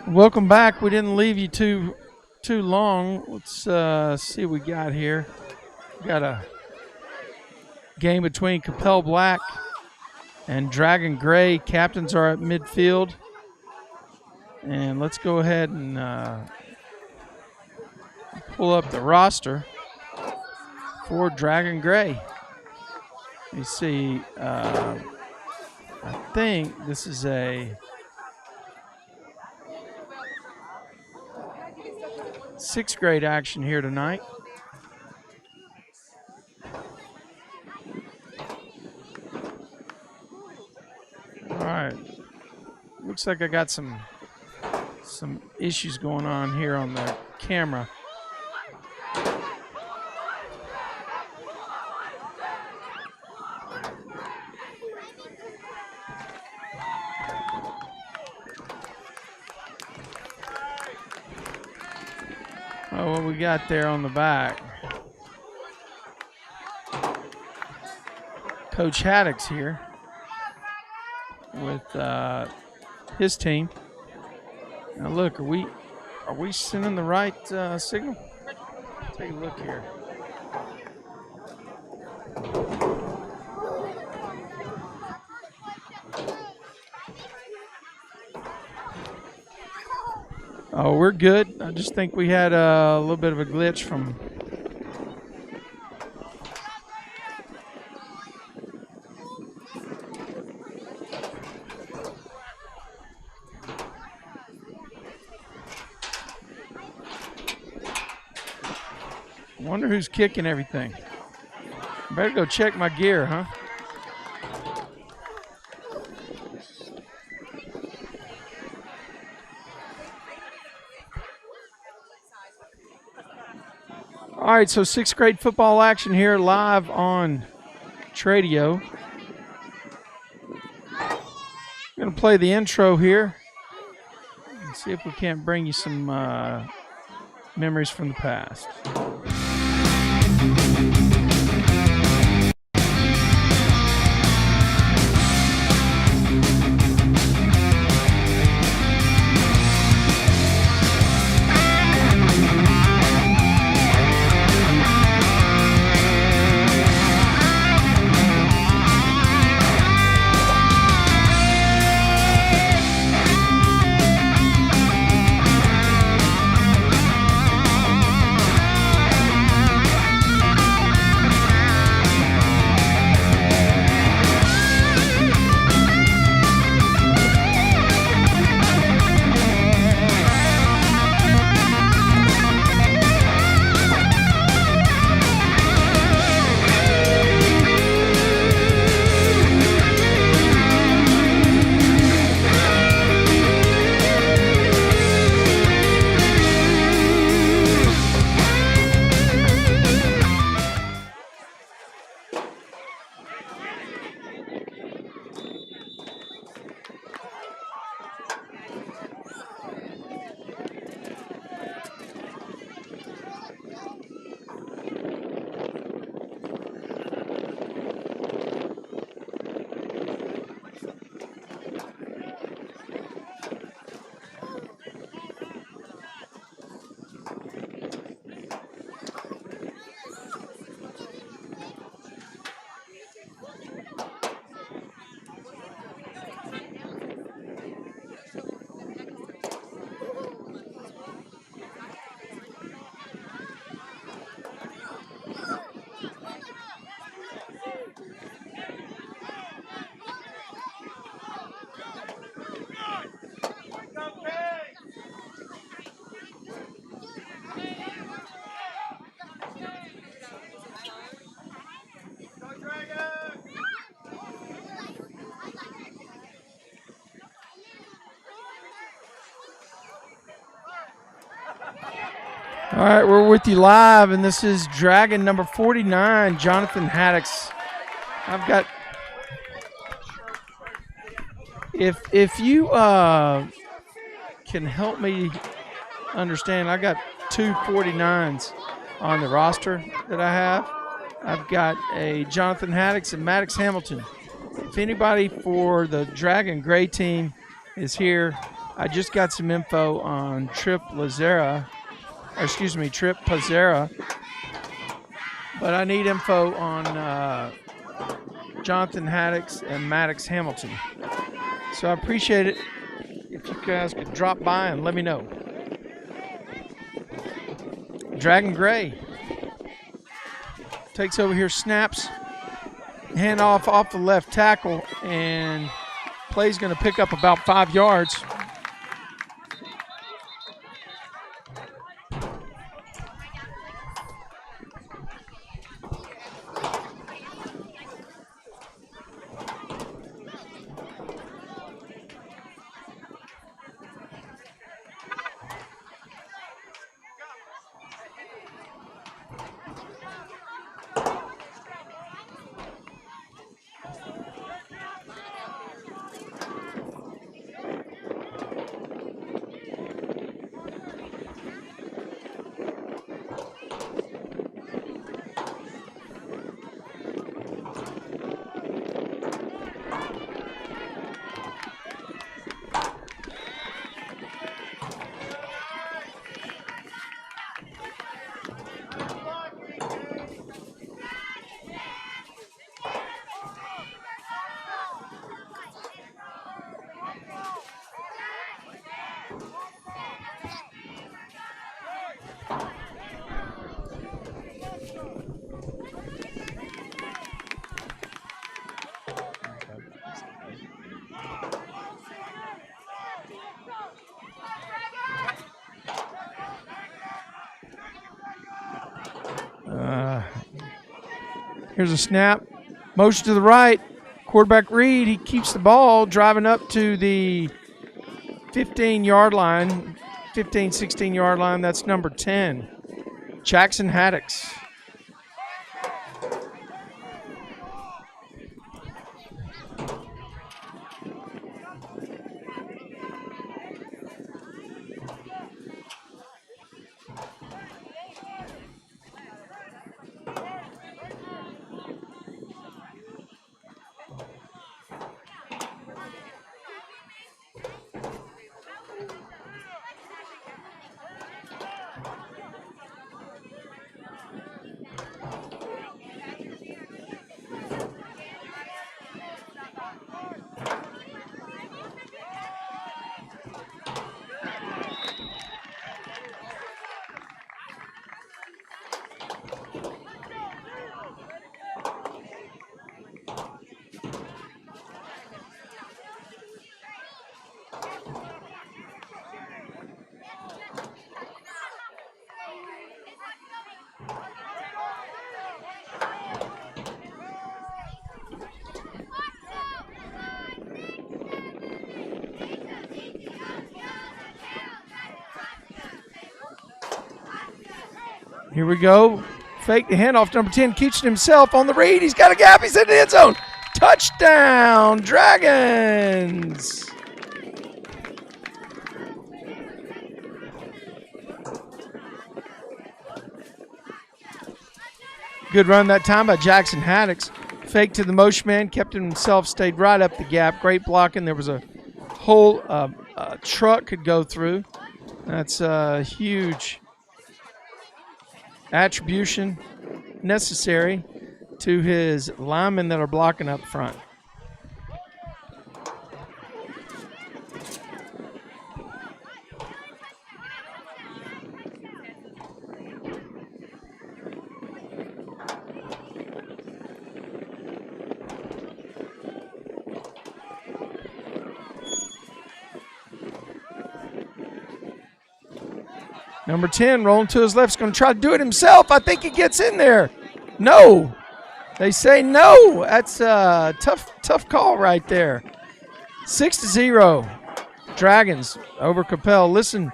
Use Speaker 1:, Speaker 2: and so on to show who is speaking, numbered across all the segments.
Speaker 1: Welcome back. We didn't leave you too long. Let's see what we got here. We got a game between Coppell Black and Dragon Gray. Captains are at midfield. And let's go ahead and pull up the roster for Dragon Gray. You see, I think this is a sixth grade action here tonight. All right, looks like I got some issues going on here on the camera. Oh, what we got there on the back. Coach Haddock's here with his team. Now look, are we sending the right signal? Take a look here. Oh, we're good. I just think we had a little bit of a glitch from wonder who's kicking everything. Better go check my gear, huh? All right, so sixth grade football action here live on Tradio. I'm going to play the intro here and see if we can't bring you some memories from the past. All right, we're with you live, and this is Dragon number 49, Jonathan Haddox. I've got, if you can help me understand, I got two 49s on the roster that I have. I've got a Jonathan Haddox and Maddox Hamilton. If anybody for the Dragon Gray team is here, I just got some info on Trip Pizzera, but I need info on Jonathan Haddix and Maddox Hamilton. So I appreciate it if you guys could drop by and let me know. Dragon Gray takes over here, snaps, hand off the left tackle, and play's going to pick up about 5 yards. Here's a snap. Motion to the right. Quarterback read. He keeps the ball driving up to the 15-yard line, 15, 16-yard line. That's number 10, Jackson Haddix. Here we go. Fake the handoff. Number 10 keeps it himself on the read. He's got a gap. He's in the end zone. Touchdown, Dragons. Good run that time by Jackson Haddix. Fake to the motion man. Kept it himself. Stayed right up the gap. Great blocking. There was a whole truck could go through. That's a huge attribution necessary to his linemen that are blocking up front. Number 10 rolling to his left is going to try to do it himself. I think he gets in there. No. They say no. That's a tough call right there. 6-0. Dragons over Coppell. Listen,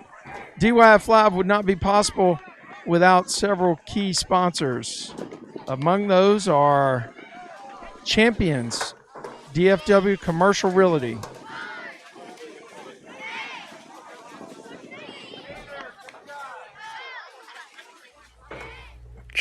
Speaker 1: DYF Live would not be possible without several key sponsors. Among those are Champions, DFW Commercial Realty,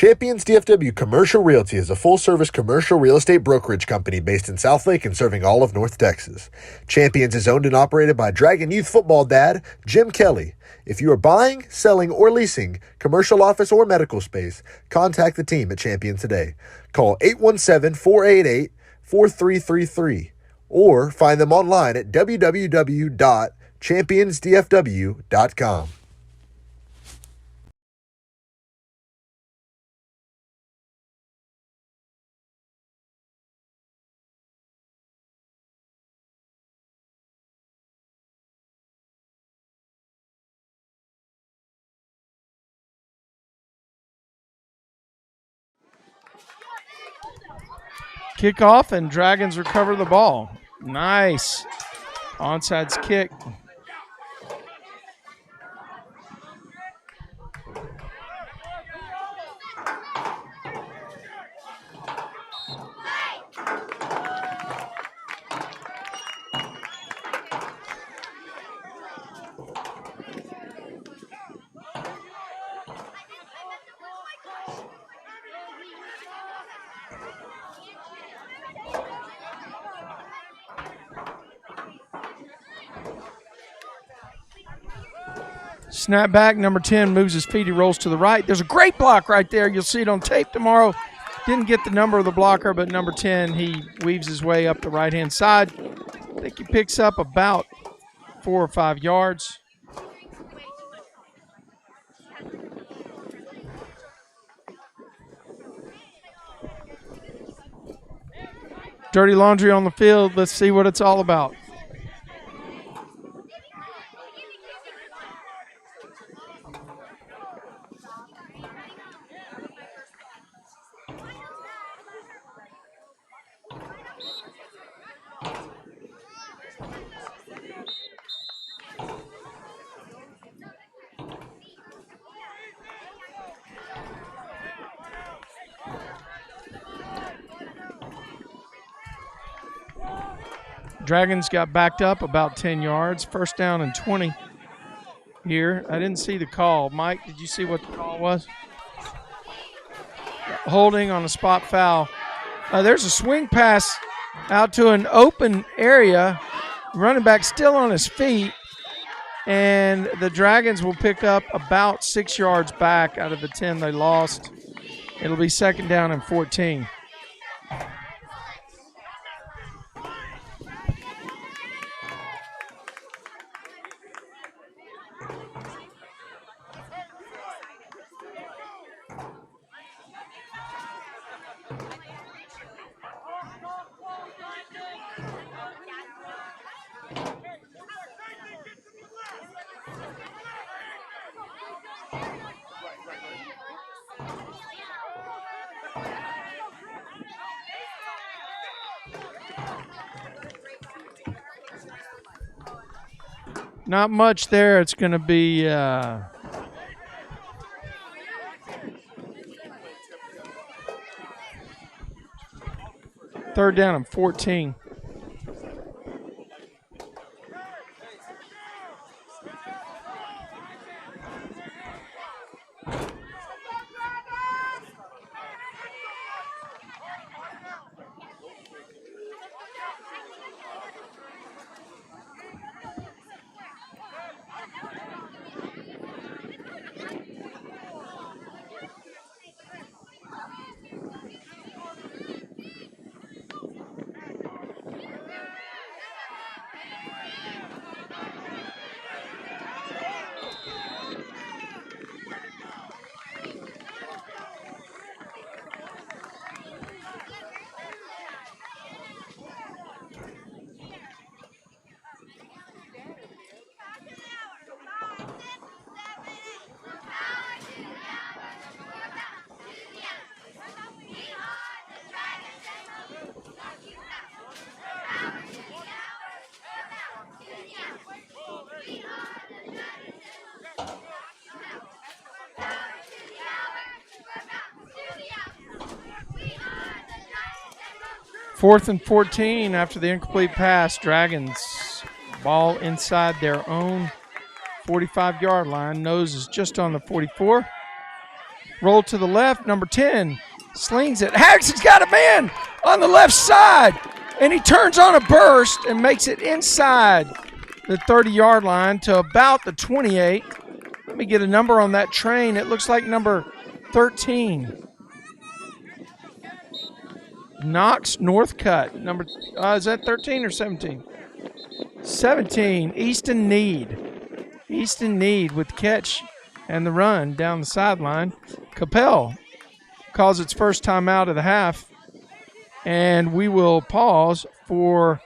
Speaker 2: Champions DFW Commercial Realty is a full-service commercial real estate brokerage company based in Southlake and serving all of North Texas. Champions is owned and operated by Dragon Youth football dad, Jim Kelly. If you are buying, selling, or leasing commercial office or medical space, contact the team at Champions today. Call 817-488-4333 or find them online at www.championsdfw.com.
Speaker 1: Kickoff, and Dragons recover the ball. Nice. Onside's kick. Snap back, number 10 moves his feet, he rolls to the right. There's a great block right there. You'll see it on tape tomorrow. Didn't get the number of the blocker, but number 10, he weaves his way up the right-hand side. I think he picks up about 4 or 5 yards. Dirty laundry on the field. Let's see what it's all about. Dragons got backed up about 10 yards. First down and 20 here. I didn't see the call. Mike, did you see what the call was? Holding on a spot foul. There's a swing pass out to an open area. Running back still on his feet. And the Dragons will pick up about 6 yards back out of the 10 they lost. It'll be second down and 14. Not much there. It's going to be third down and 14. Fourth and 14 after the incomplete pass. Dragons ball inside their own 45-yard line. Nose is just on the 44. Roll to the left. Number 10 slings it. Haddix has got a man on the left side, and he turns on a burst and makes it inside the 30-yard line to about the 28. Let me get a number on that train. It looks like number 13. Knox Northcutt. Number is that 13 or 17? 17. Easton Need. Easton Need with the catch and the run down the sideline. Coppell calls its first time out of the half, and we will pause for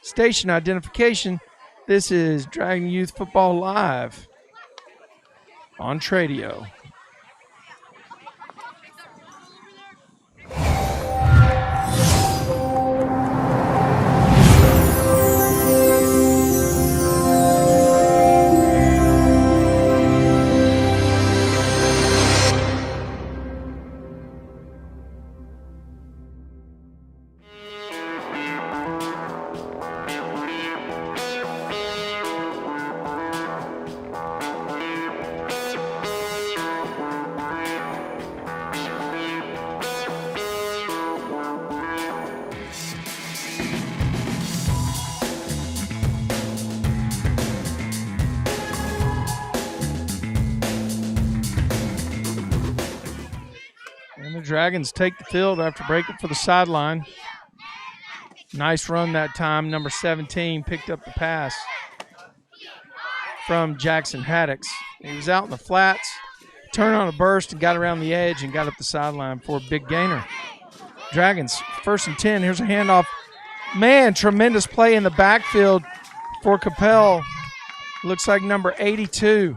Speaker 1: station identification. This is Dragon Youth Football Live on Tradio. Dragons take the field after breaking for the sideline. Nice run that time. Number 17 picked up the pass from Jackson Haddix. He was out in the flats, turned on a burst and got around the edge and got up the sideline for a big gainer. Dragons, 1st and 10. Here's a handoff. Man, tremendous play in the backfield for Coppell. Looks like number 82.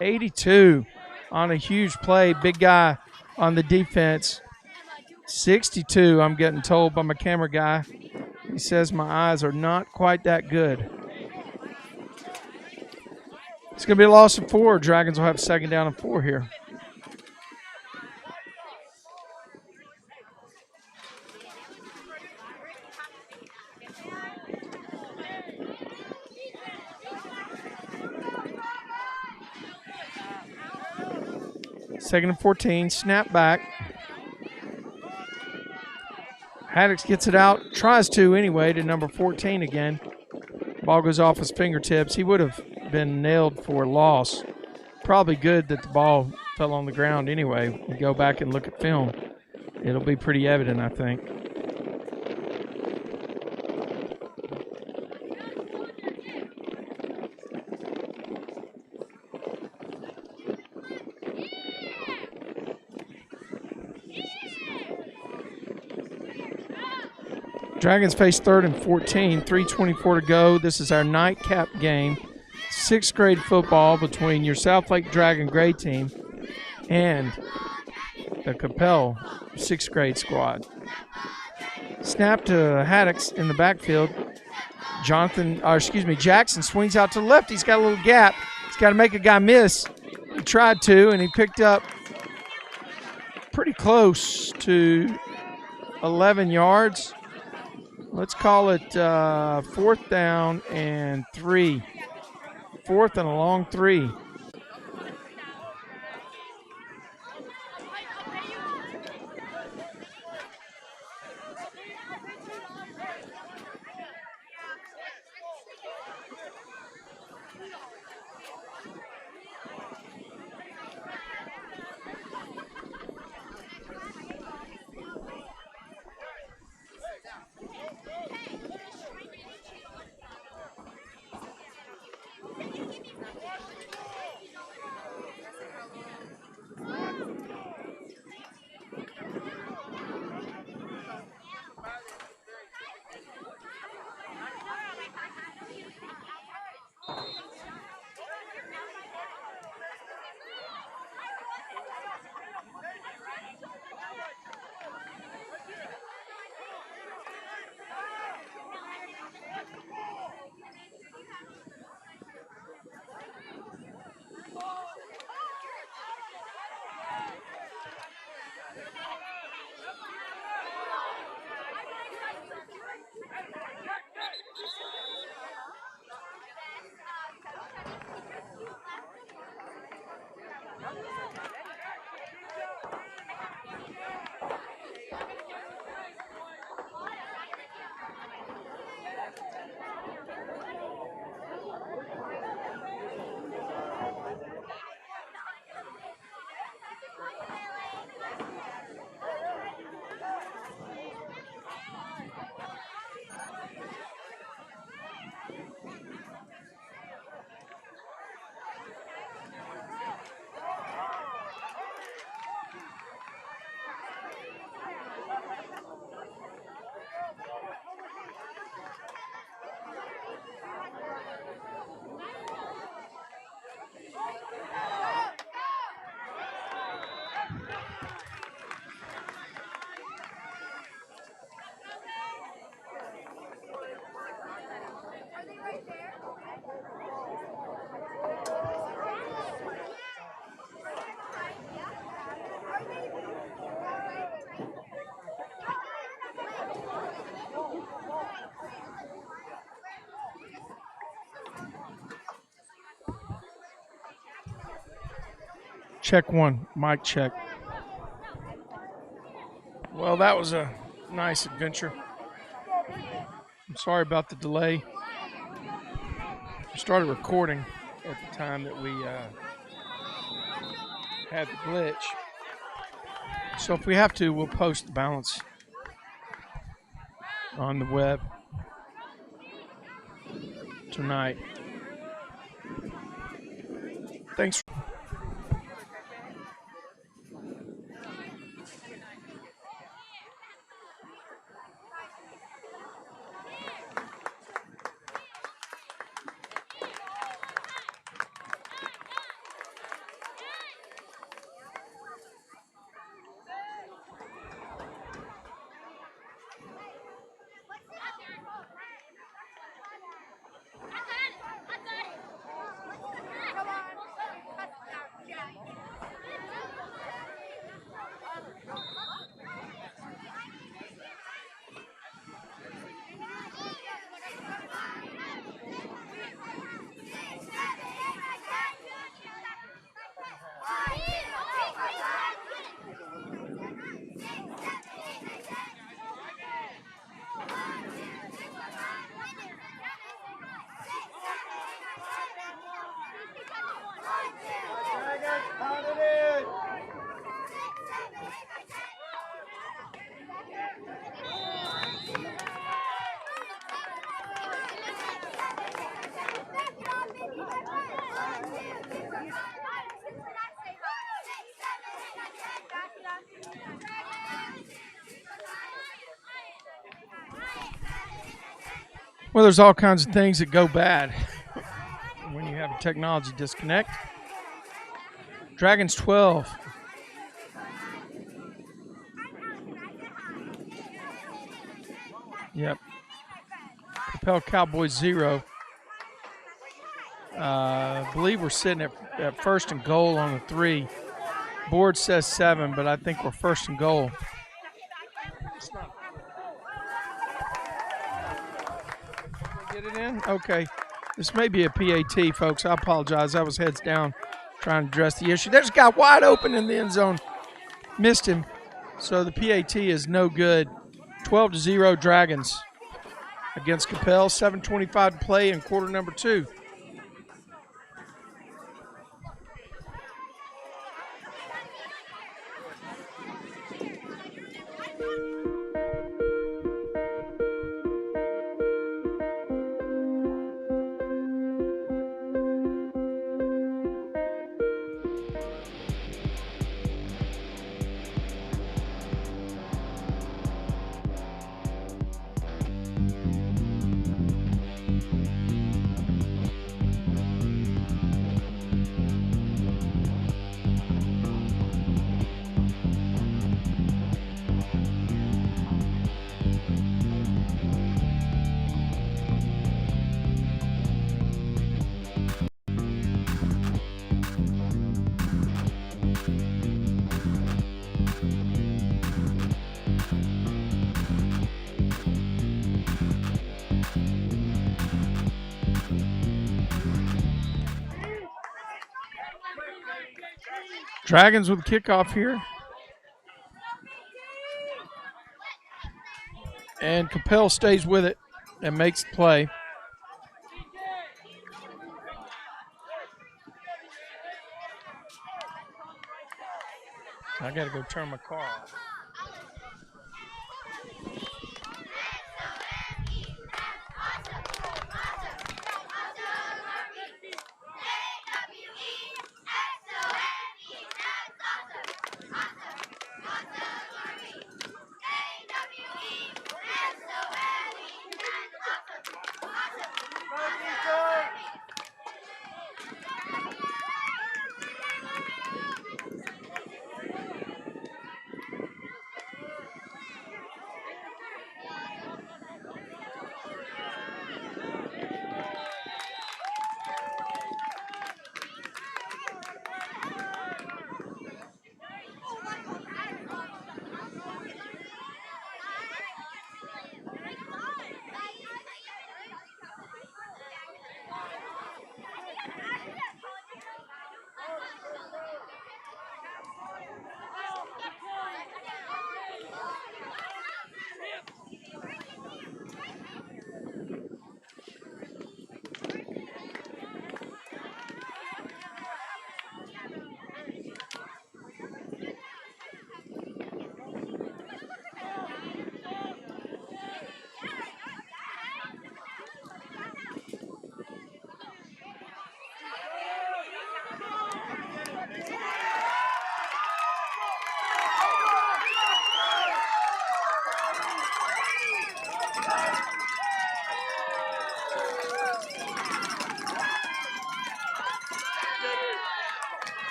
Speaker 1: 82 on a huge play. Big guy on the defense. 62, I'm getting told by my camera guy. He says my eyes are not quite that good. It's going to be a loss of 4. Dragons will have 2nd down and 4 here. Second and 14, snap back. Haddix gets it out, tries to anyway, to number 14 again. Ball goes off his fingertips. He would have been nailed for loss. Probably good that the ball fell on the ground anyway. We go back and look at film. It'll be pretty evident, I think. Dragons face 3rd and 14, 3:24 to go. This is our nightcap game. 6th grade football between your Southlake Dragon grade team and the Coppell 6th grade squad. Snap to Haddix in the backfield. Jackson swings out to the left. He's got a little gap. He's got to make a guy miss. He tried to, and he picked up pretty close to 11 yards. Let's call it 4th down and 3. 4th and a long 3. Check one. Mic check. Well, that was a nice adventure. I'm sorry about the delay. We started recording at the time that we had the glitch. So if we have to, we'll post the balance on the web tonight. Thanks. Well, there's all kinds of things that go bad when you have a technology disconnect. Dragons 12. Yep. Coppell Cowboys 0. I believe we're sitting at first and goal on the 3. Board says 7, but I think we're first and goal. Get it in? Okay. This may be a PAT, folks. I apologize. I was heads down trying to address the issue. There's a guy wide open in the end zone. Missed him. So the PAT is no good. 12-0 Dragons against Coppell. 7:25 to play in quarter number 2. Dragons with kickoff here. And Coppell stays with it and makes the play. I got to go turn my car off.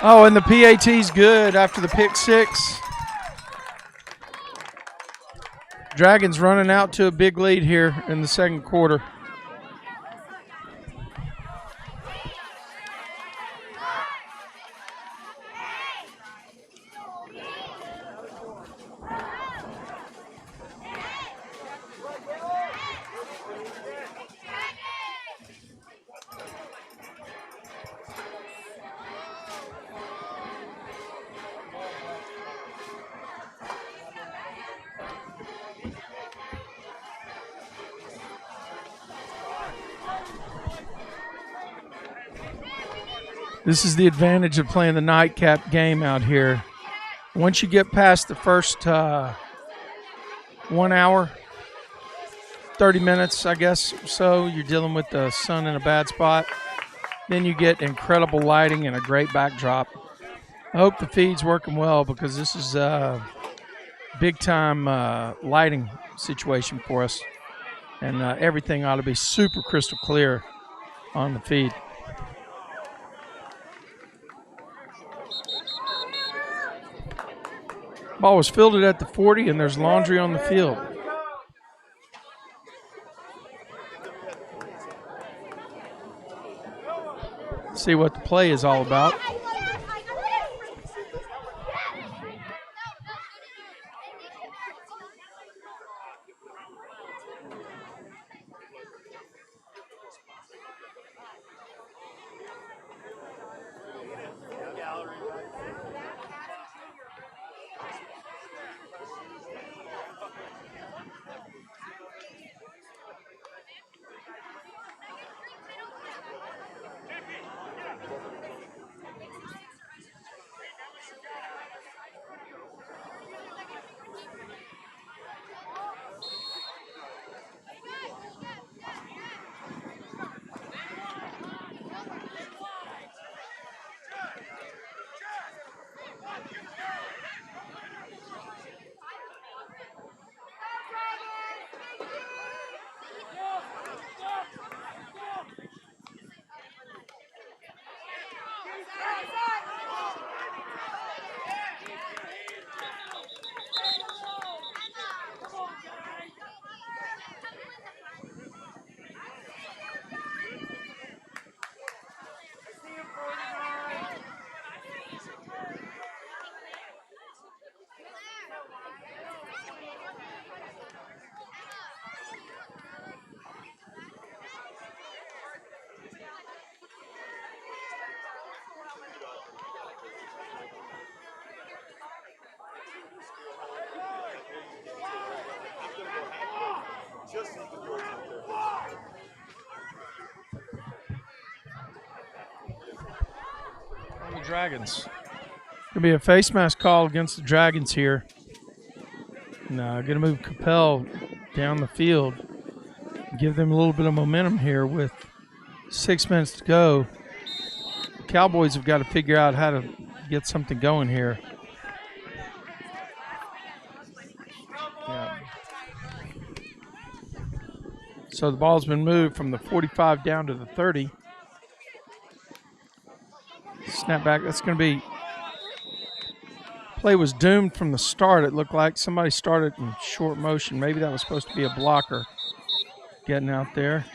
Speaker 1: Oh, and the PAT's good after the pick six. Dragons running out to a big lead here in the second quarter. This is the advantage of playing the nightcap game out here. Once you get past the first 1 hour, 30 minutes, I guess, so, you're dealing with the sun in a bad spot. Then you get incredible lighting and a great backdrop. I hope the feed's working well because this is a big-time lighting situation for us. And everything ought to be super crystal clear on the feed. Ball was fielded at the 40, and there's laundry on the field. See what the play is all about. The Dragons. Going to be a face mask call against the Dragons here. Going to move Coppell down the field. Give them a little bit of momentum here with 6 minutes to go. The Cowboys have got to figure out how to get something going here. Yeah. So the ball's been moved from the 45 down to the 30. Snap back. That's going to be. Play was doomed from the start. It looked like somebody started in short motion. Maybe that was supposed to be a blocker getting out there.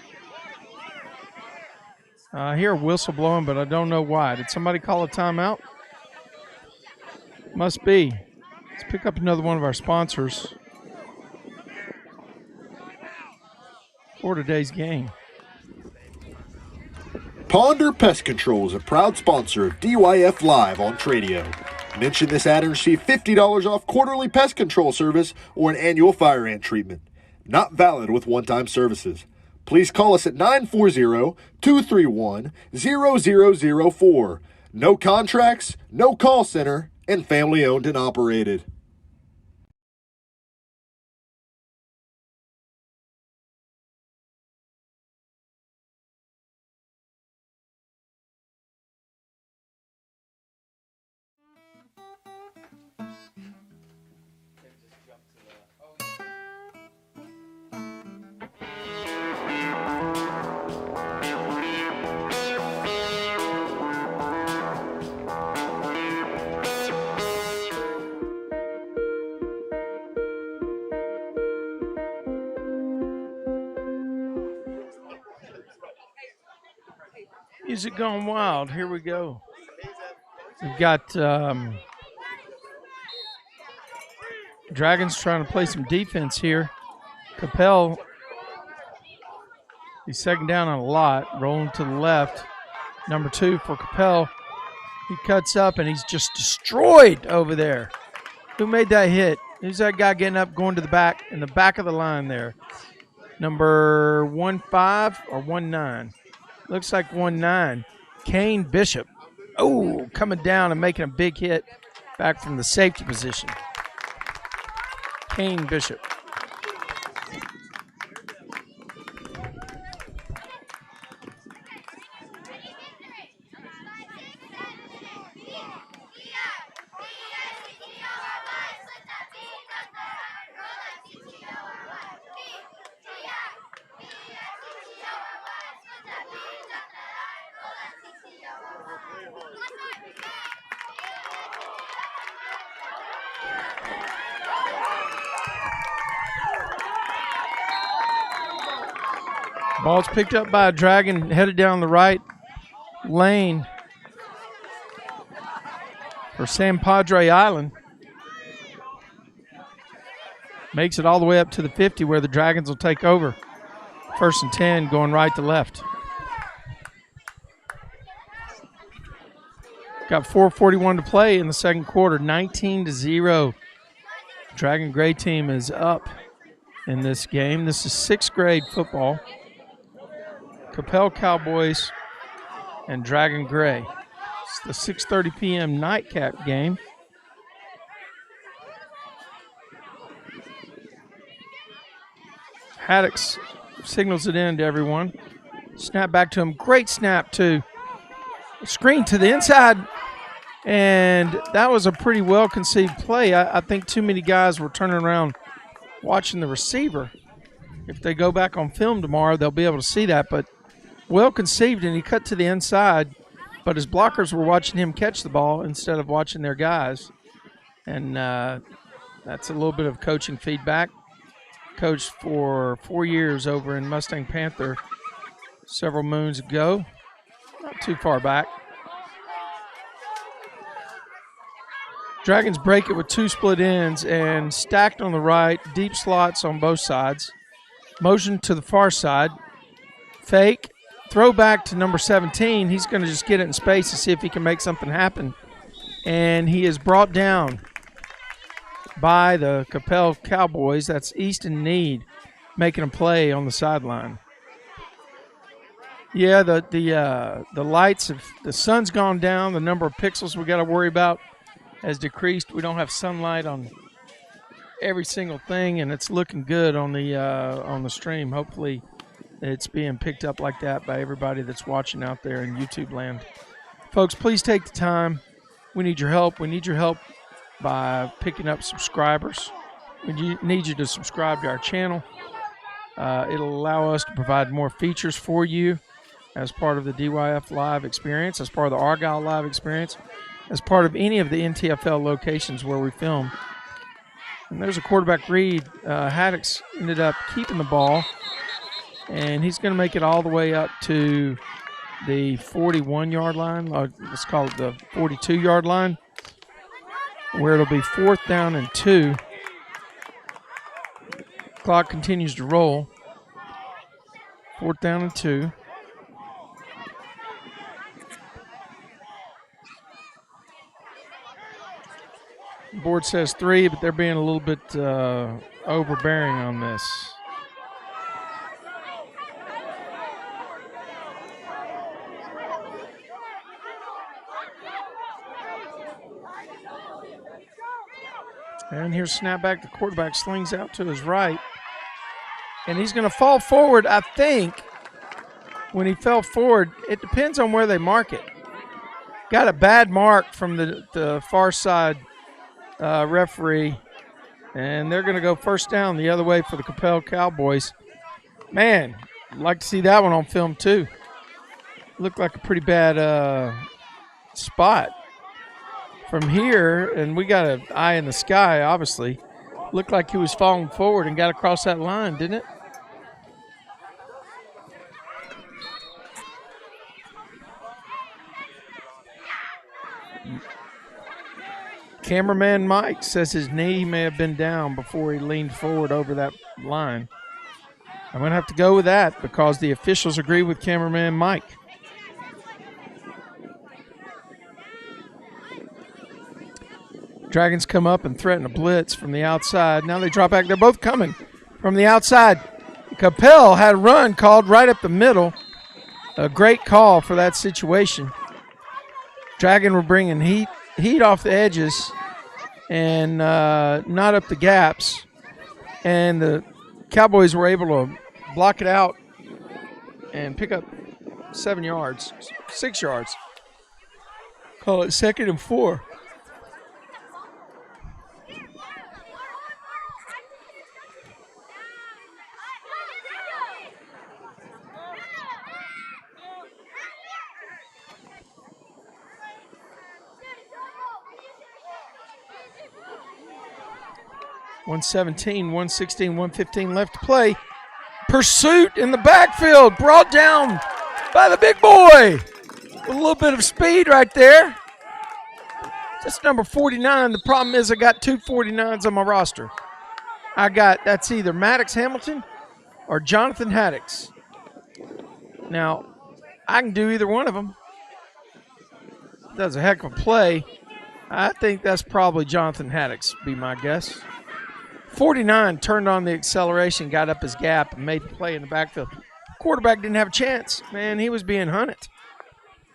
Speaker 1: I hear a whistle blowing, but I don't know why. Did somebody call a timeout? Must be. Let's pick up another one of our sponsors for today's game.
Speaker 2: Ponder Pest Control is a proud sponsor of DYF Live on Tradio. Mention this ad and receive $50 off quarterly pest control service or an annual fire ant treatment. Not valid with one-time services. Please call us at 940-231-0004. No contracts, no call center, and family owned and operated.
Speaker 1: Music gone wild. Here we go. We've got Dragons trying to play some defense here. Coppell, he's second down on a lot, rolling to the left. Number 2 for Coppell. He cuts up and he's just destroyed over there. Who made that hit? Who's that guy getting up, going to the back, in the back of the line there? Number 1-5 or 1-9? Looks like 1-9. Kane Bishop. Oh, coming down and making a big hit back from the safety position. Kane Bishop. Ball's picked up by a Dragon, headed down the right lane for San Padre Island. Makes it all the way up to the 50 where the Dragons will take over. 1st and 10 going right to left. Got 4:41 to play in the second quarter, 19-0. Dragon Gray team is up in this game. This is 6th grade football. Coppell Cowboys and Dragon Gray. It's the 6:30 p.m. nightcap game. Haddix signals it in to everyone. Snap back to him. Great snap, too. Screen to the inside. And that was a pretty well-conceived play. I think too many guys were turning around watching the receiver. If they go back on film tomorrow, they'll be able to see that. But well-conceived, and he cut to the inside. But his blockers were watching him catch the ball instead of watching their guys. And that's a little bit of coaching feedback. Coached for 4 years over in Mustang Panther several moons ago. Not too far back. Dragons break it with 2 split ends and stacked on the right, deep slots on both sides. Motion to the far side. Fake. Throw back to number 17. He's going to just get it in space to see if he can make something happen. And he is brought down by the Coppell Cowboys. That's Easton Need making a play on the sideline. Yeah, the lights have, the sun's gone down. The number of pixels we got to worry about has decreased. We don't have sunlight on every single thing, and it's looking good on the stream. Hopefully, it's being picked up like that by everybody that's watching out there in YouTube land. Folks, please take the time. We need your help. We need your help by picking up subscribers. We need you to subscribe to our channel. It'll allow us to provide more features for you as part of the DYF Live experience, as part of the Argyle Live experience, as part of any of the NTFL locations where we film. And there's a quarterback read. Haddix ended up keeping the ball, and he's going to make it all the way up to the 41-yard line. Let's call it the 42-yard line, where it'll be 4th down and 2. Clock continues to roll. 4th down and 2. Board says 3, but they're being a little bit overbearing on this. And here's snap back. The quarterback slings out to his right. And he's going to fall forward, I think. When he fell forward, it depends on where they mark it. Got a bad mark from the far side referee. And they're going to go 1st down the other way for the Coppell Cowboys. Man, I'd like to see that one on film too. Looked like a pretty bad spot. From here, and we got an eye in the sky, obviously. Looked like he was falling forward and got across that line, didn't it? Cameraman Mike says his knee may have been down before he leaned forward over that line. I'm going to have to go with that because the officials agree with Cameraman Mike. Dragons come up and threaten a blitz from the outside. Now they drop back. They're both coming from the outside. Coppell had a run called right up the middle. A great call for that situation. Dragon were bringing heat off the edges and not up the gaps. And the Cowboys were able to block it out and pick up 6 yards. Call it 2nd and 4. .117, 116, 115 left to play. Pursuit in the backfield, brought down by the big boy. A little bit of speed right there. That's number 49. The problem is I got 2 49s on my roster. That's either Maddox Hamilton or Jonathan Haddix. Now, I can do either one of them. Does a heck of a play. I think that's probably Jonathan Haddix, be my guess. 49 turned on the acceleration, got up his gap, and made the play in the backfield. Quarterback didn't have a chance. Man, he was being hunted.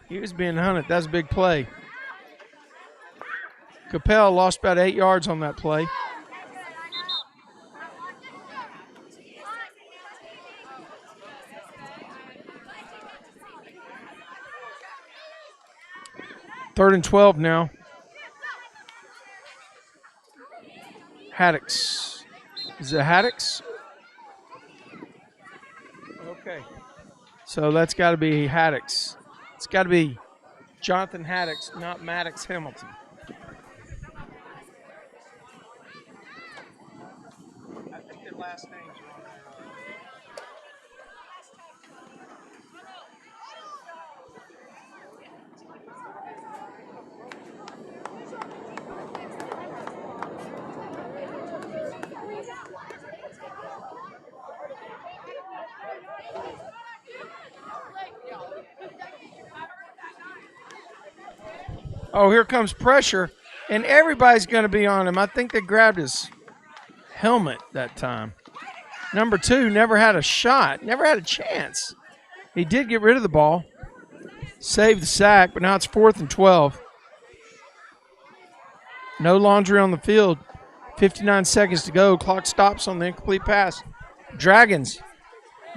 Speaker 1: That's a big play. Coppell lost about 8 yards on that play. Third and 12 now. Haddix. Is it Haddix? Okay. So that's got to be Haddix. It's got to be Jonathan Haddix, not Maddox Hamilton. I think their last names are on there. Oh, here comes pressure, and everybody's going to be on him. I think they grabbed his helmet that time. Number 2 never had a shot, never had a chance. He did get rid of the ball, saved the sack, but now it's 4th and 12. No laundry on the field. 59 seconds to go. Clock stops on the incomplete pass. Dragons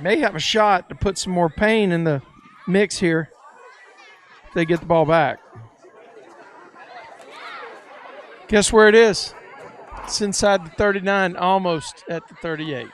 Speaker 1: may have a shot to put some more pain in the mix here if they get the ball back. Guess where it is? It's inside the 39, almost at the 38.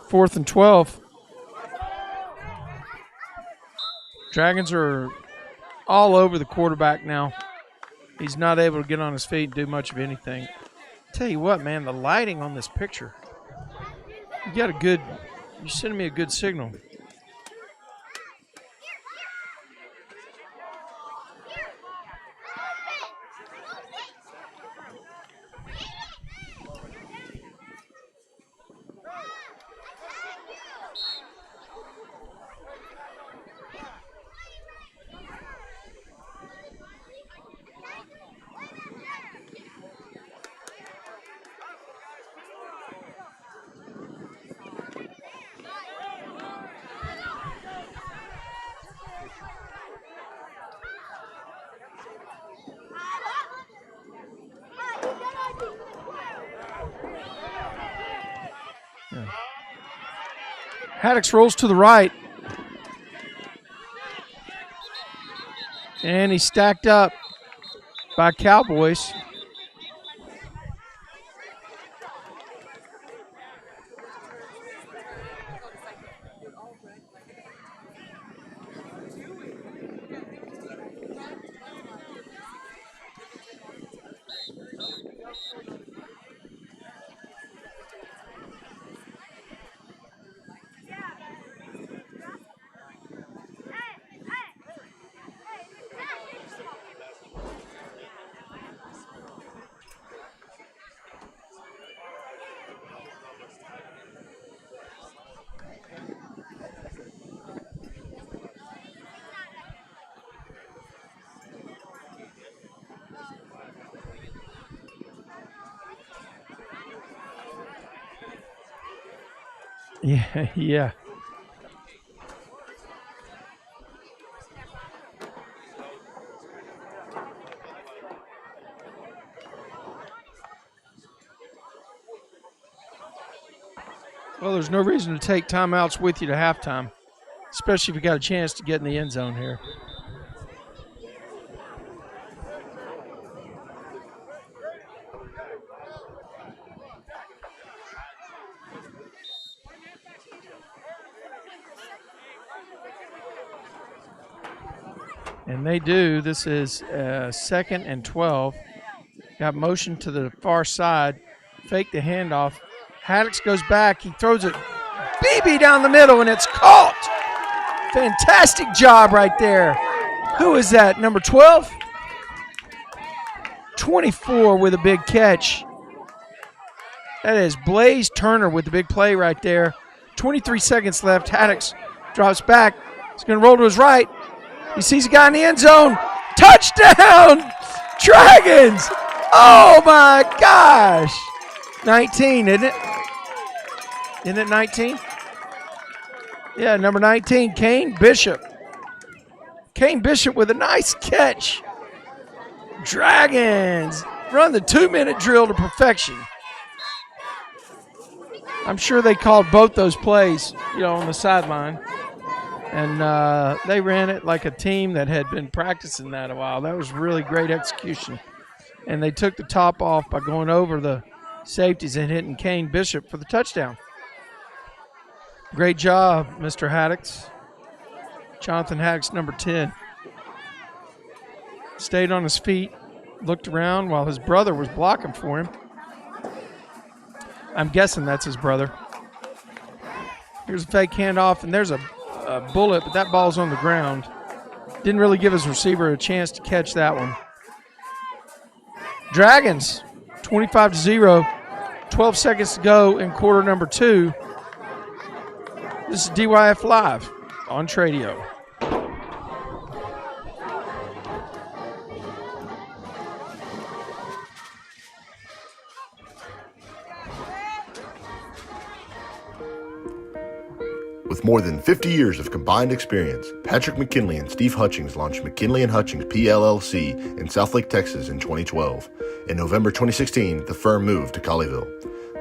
Speaker 1: Fourth and 12. Dragons are all over the quarterback now. He's not able to get on his feet and do much of anything. Tell you what, man, the lighting on this picture. You're sending me a good signal. Haddix rolls to the right. And he's stacked up by Cowboys. Yeah. Well, there's no reason to take timeouts with you to halftime, especially if you got a chance to get in the end zone here. And they do. This is 2nd and 12. Got motion to the far side. Fake the handoff. Haddix goes back. He throws it BB down the middle, and it's caught. Fantastic job right there. Who is that, number 12? 24 with a big catch. That is Blaze Turner with the big play right there. 23 seconds left. Haddix drops back. He's going to roll to his right. He sees a guy in the end zone. Touchdown, Dragons! Oh, my gosh. 19, isn't it? Isn't it 19? Yeah, number 19, Kane Bishop. Kane Bishop with a nice catch. Dragons run the 2-minute drill to perfection. I'm sure they called both those plays, on the sideline. And they ran it like a team that had been practicing that a while. That was really great execution. And they took the top off by going over the safeties and hitting Kane Bishop for the touchdown. Great job, Mr. Haddix. Jonathan Haddix, number 10. Stayed on his feet, looked around while his brother was blocking for him. I'm guessing that's his brother. Here's a fake handoff, and there's a bullet, but that ball's on the ground. Didn't really give his receiver a chance to catch that one. Dragons, 25-0, 12 seconds to go in quarter number 2. This is DYF Live on Tradio.
Speaker 2: With more than 50 years of combined experience, Patrick McKinley and Steve Hutchings launched McKinley & Hutchings PLLC in Southlake, Texas in 2012. In November 2016, the firm moved to Colleyville.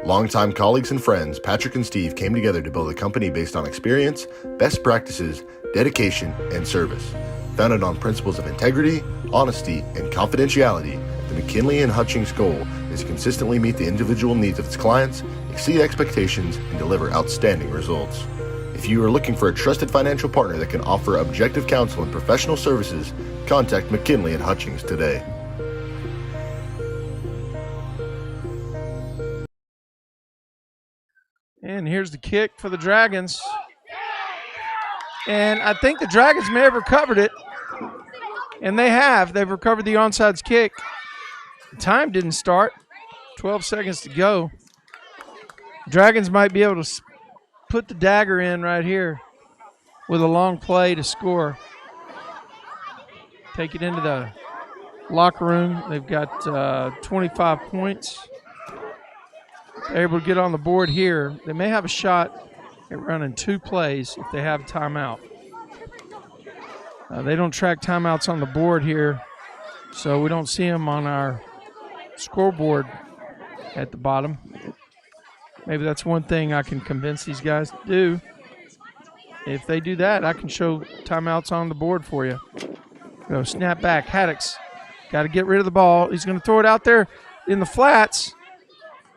Speaker 2: Longtime colleagues and friends, Patrick and Steve came together to build a company based on experience, best practices, dedication, and service. Founded on principles of integrity, honesty, and confidentiality, the McKinley & Hutchings goal is to consistently meet the individual needs of its clients, exceed expectations, and deliver outstanding results. If you are looking for a trusted financial partner that can offer objective counsel and professional services, contact McKinley & Hutchings today.
Speaker 1: And here's the kick for the Dragons. And I think the Dragons may have recovered it. And they have. They've recovered the onside kick. The time didn't start. 12 seconds to go. Dragons might be able to put the dagger in right here with a long play to score. Take it into the locker room. They've got 25 points. They're able to get on the board here. They may have a shot at running 2 plays if they have a timeout. They don't track timeouts on the board here, so we don't see them on our scoreboard at the bottom. Maybe that's one thing I can convince these guys to do. If they do that, I can show timeouts on the board for you. Go snap back. Haddix got to get rid of the ball. He's going to throw it out there in the flats,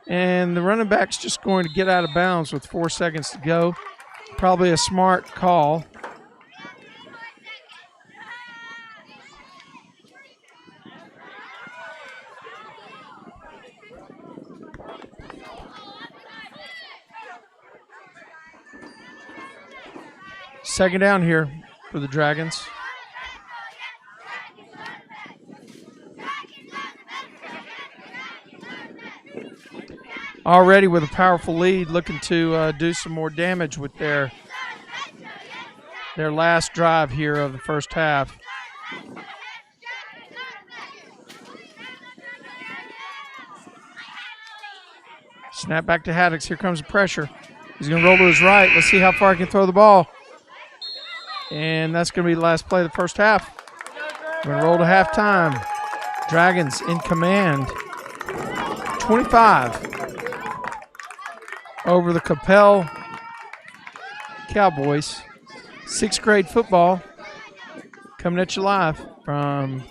Speaker 1: and the running back's just going to get out of bounds with 4 seconds to go. Probably a smart call. Second down here for the Dragons. Already with a powerful lead, looking to do some more damage with their last drive here of the first half. Snap back to Haddix. Here comes the pressure. He's going to roll to his right. Let's see how far he can throw the ball. And that's going to be the last play of the first half. We're going to roll to halftime. Dragons in command. 25 over the Coppell Cowboys. 6th grade football coming at you live from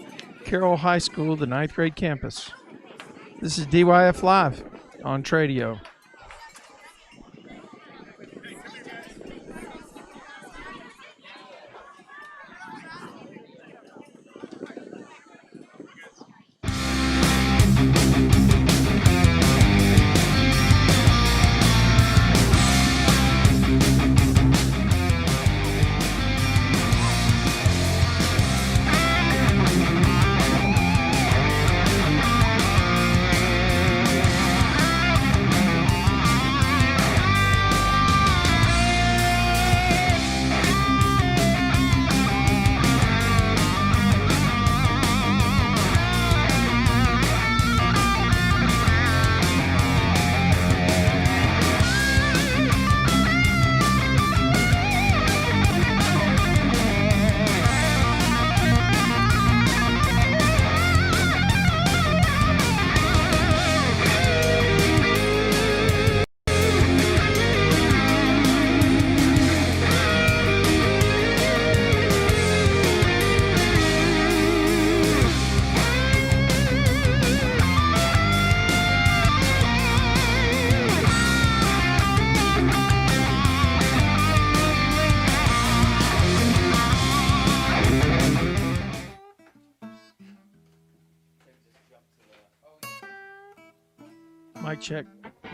Speaker 1: Carroll High School, the 9th grade campus. This is DYF Live on Tradio.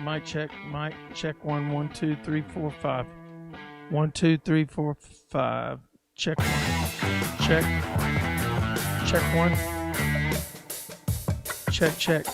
Speaker 1: Mic check 1 1 2 3 4 5 1 2 3 4 5 check 1 check 1 check.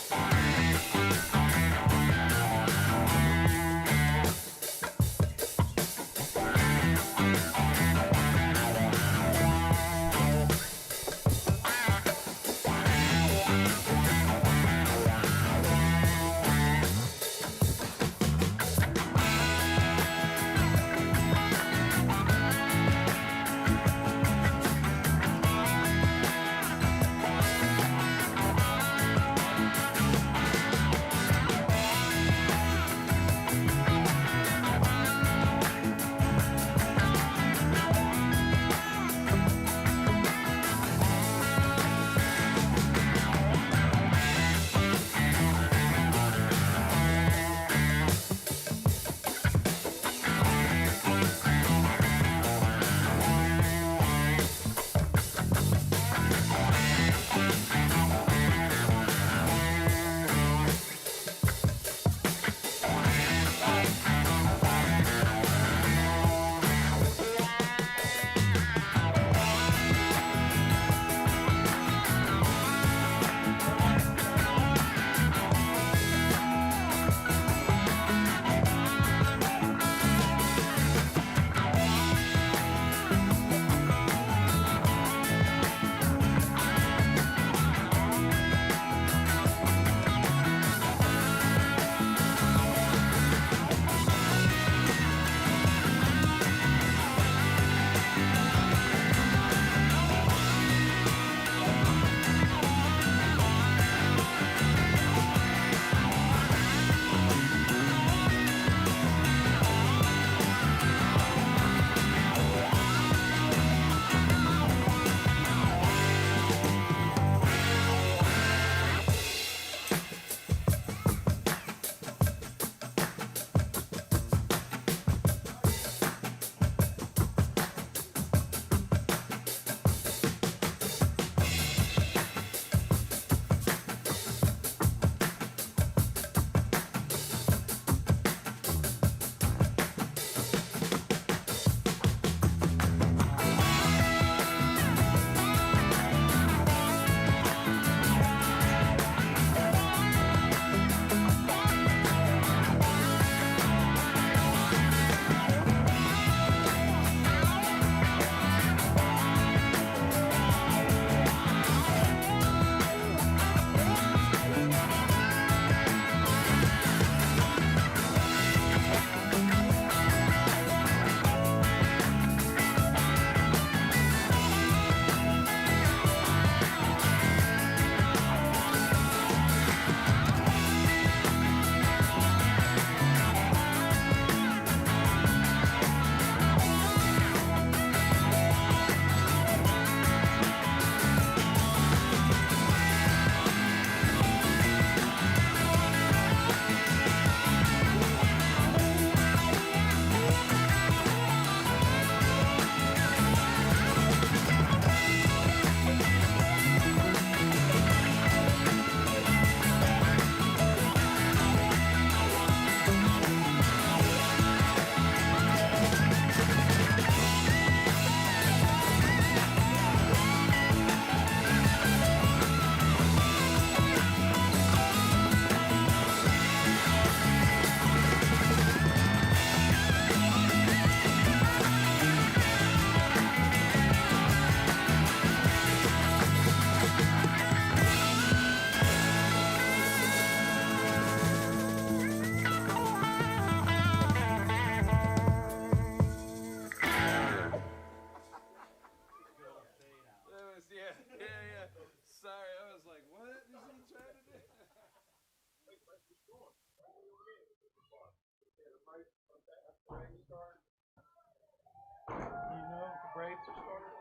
Speaker 1: You know if the Braves are started?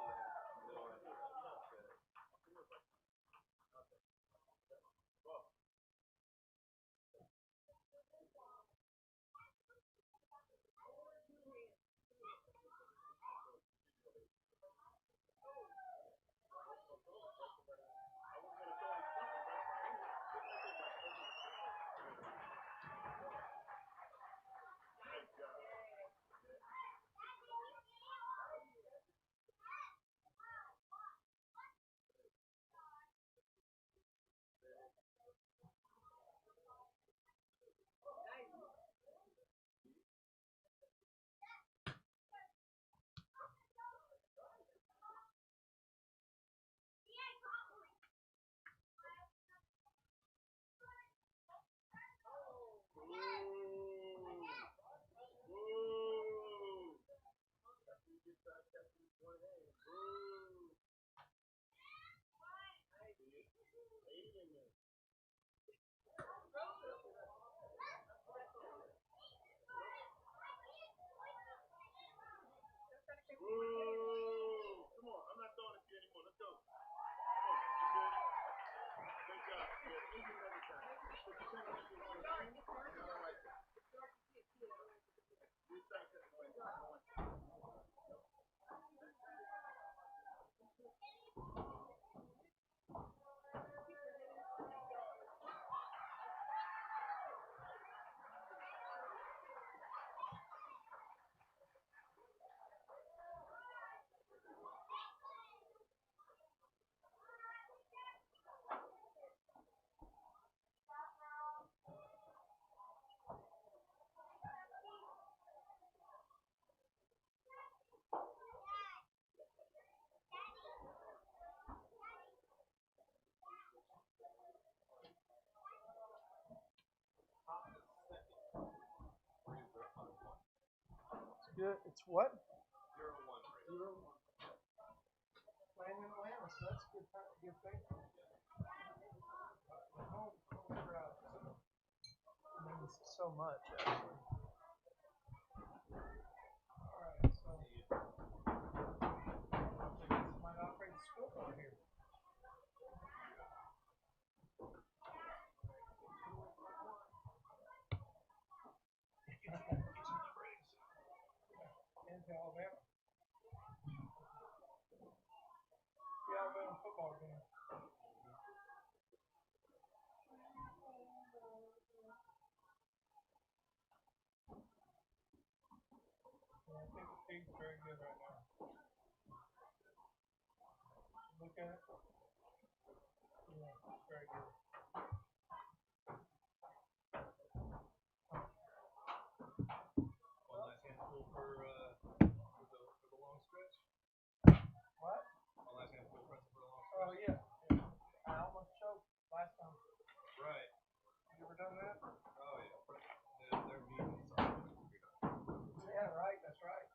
Speaker 1: It's good. It's what? 0-1. Playing in Atlanta, so that's a good thing. Home crowd means so much, actually. Alright, so might operate the school down here. Into Alabama. The Alabama football game. Yeah, I think the feed's very good right now. Look at it. Yeah, it's very good.
Speaker 3: One last handful for the long stretch.
Speaker 1: What?
Speaker 3: One last handful for the long stretch.
Speaker 1: Oh, yeah. I almost choked last time.
Speaker 3: Right.
Speaker 1: You ever done that?
Speaker 3: Oh, yeah. Their meetings are.
Speaker 1: Yeah, right. That's right.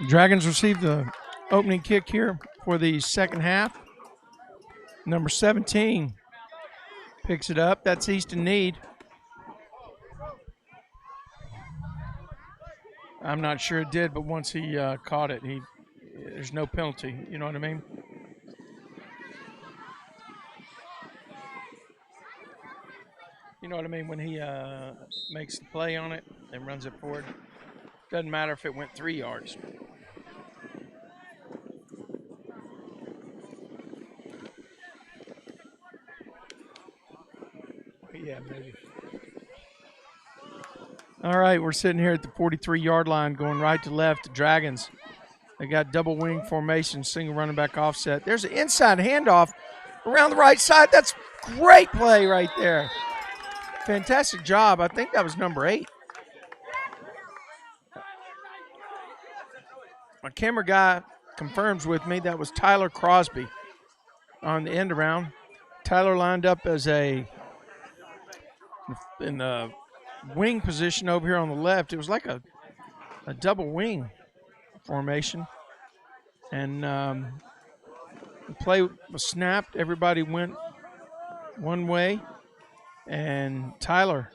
Speaker 1: Dragons receive the opening kick here for the second half. Number 17 picks it up. That's Easton Need. I'm not sure it did, but once he caught it, there's no penalty. You know what I mean? You know what I mean? When he makes the play on it and runs it forward, doesn't matter if it went 3 yards. Yeah, maybe. All right, we're sitting here at the 43-yard line, going right to left. The Dragons, they got double wing formation, single running back offset. There's an inside handoff around the right side. That's great play right there. Fantastic job. I think that was number 8. My camera guy confirms with me that was Tyler Crosby on the end around. Tyler lined up as in the wing position over here on the left. It was like a double wing formation. And the play was snapped. Everybody went one way. And Tyler,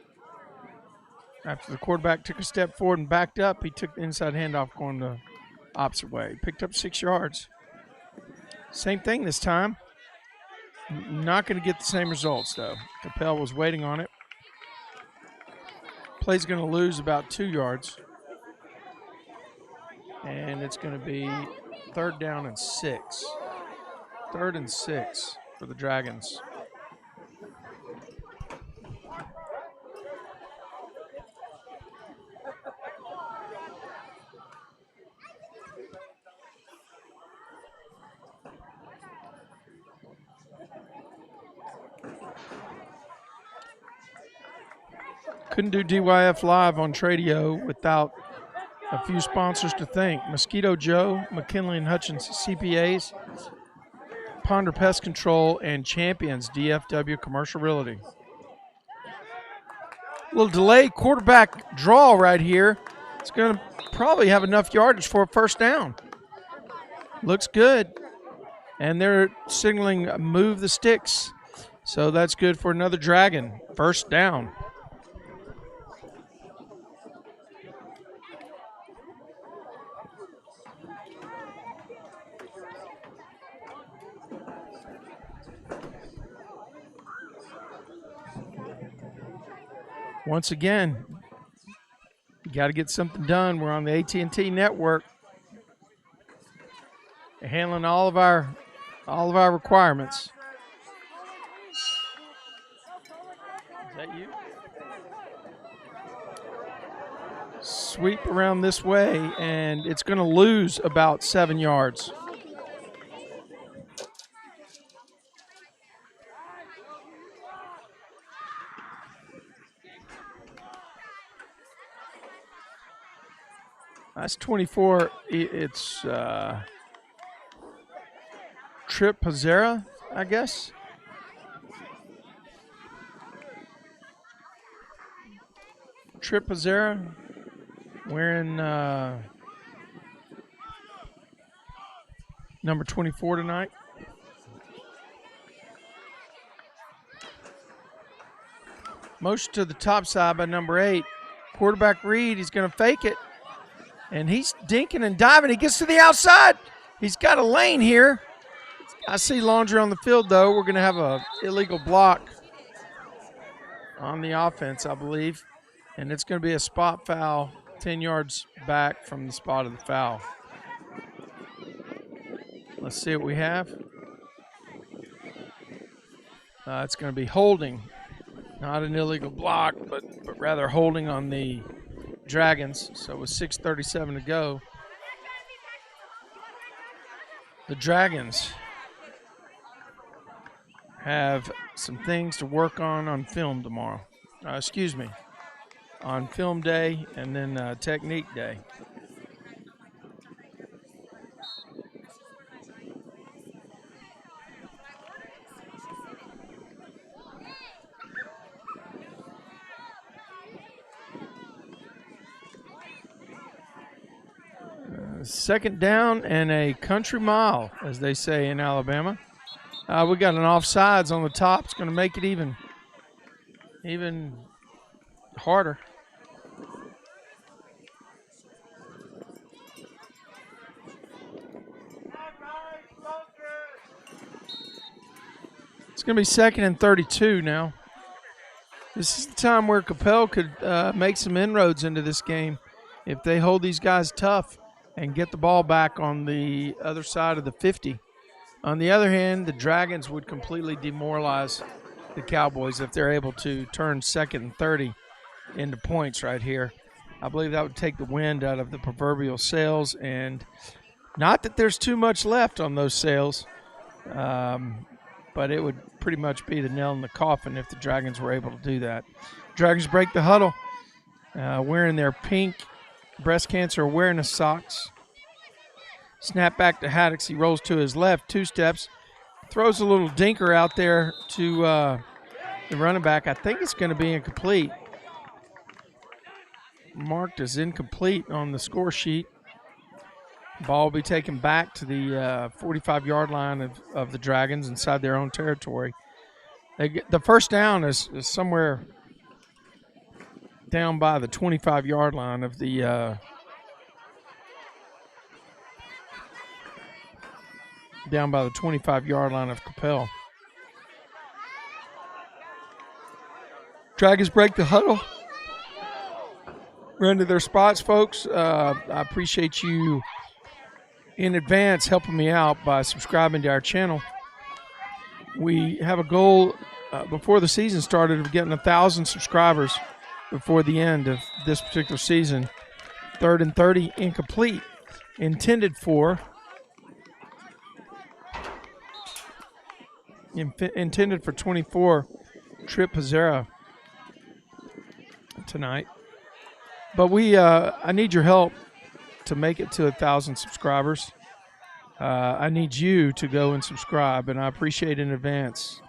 Speaker 1: after the quarterback took a step forward and backed up, he took the inside handoff going the opposite way. Picked up 6 yards. Same thing this time. Not going to get the same results, though. Coppell was waiting on it. Play's going to lose about 2 yards. And it's going to be 3rd down and 6. 3rd and 6 for the Dragons. Couldn't do DYF Live on Tradio without a few sponsors to thank. Mosquito Joe, McKinley and Hutchins CPAs, Ponder Pest Control, and Champions DFW Commercial Realty. A little delayed quarterback draw right here. It's going to probably have enough yardage for a 1st down. Looks good. And they're signaling move the sticks. So that's good for another Dragon. 1st down. Once again, you got to get something done. We're on the AT&T network, handling all of our requirements. Is that you? Sweep around this way, and it's going to lose about 7 yards. That's 24. It's Trip Hazara, I guess. Trip Hazara wearing number 24 tonight. Motion to the top side by number 8. Quarterback Reed, he's going to fake it. And he's dinking and diving. He gets to the outside. He's got a lane here. I see Laundry on the field, though. We're going to have an illegal block on the offense, I believe. And it's going to be a spot foul 10 yards back from the spot of the foul. Let's see what we have. It's going to be holding. Not an illegal block, but rather holding on the Dragons. So with 6:37 to go, the Dragons have some things to work on film tomorrow. On film day and then technique day. Second down and a country mile, as they say in Alabama. We got an offsides on the top. It's going to make it even harder. It's going to be 2nd and 32 now. This is the time where Coppell could make some inroads into this game if they hold these guys tough and get the ball back on the other side of the 50. On the other hand, the Dragons would completely demoralize the Cowboys if they're able to turn 2nd and 30 into points right here. I believe that would take the wind out of the proverbial sails, and not that there's too much left on those sails, but it would pretty much be the nail in the coffin if the Dragons were able to do that. Dragons break the huddle, wearing their pink breast cancer awareness socks. Snap back to Haddix. He rolls to his left, 2 steps, throws a little dinker out there to the running back. I think it's going to be incomplete. Marked as incomplete on the score sheet. Ball will be taken back to the 45-yard line of the Dragons inside their own territory. The first down is somewhere down by the 25-yard line of the down by the 25-yard line of Coppell. Dragons break the huddle. Run to their spots, folks. I appreciate you in advance helping me out by subscribing to our channel. We have a goal before the season started of getting 1,000 subscribers before the end of this particular season. 3rd and 30, incomplete. Intended for 24 Trip Hazara tonight. But I need your help to make it to 1,000 subscribers. I need you to go and subscribe, and I appreciate in advance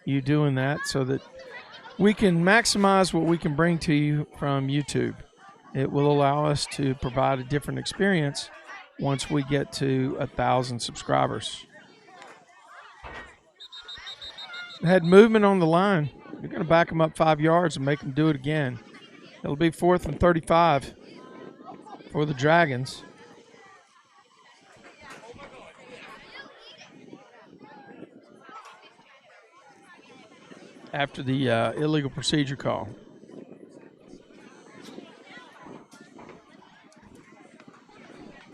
Speaker 1: you doing that so that we can maximize what we can bring to you from YouTube. It will allow us to provide a different experience once we get to 1,000 subscribers. Had movement on the line. You're going to back them up 5 yards and make them do it again. It'll be 4th and 35 for the Dragons. After the illegal procedure call.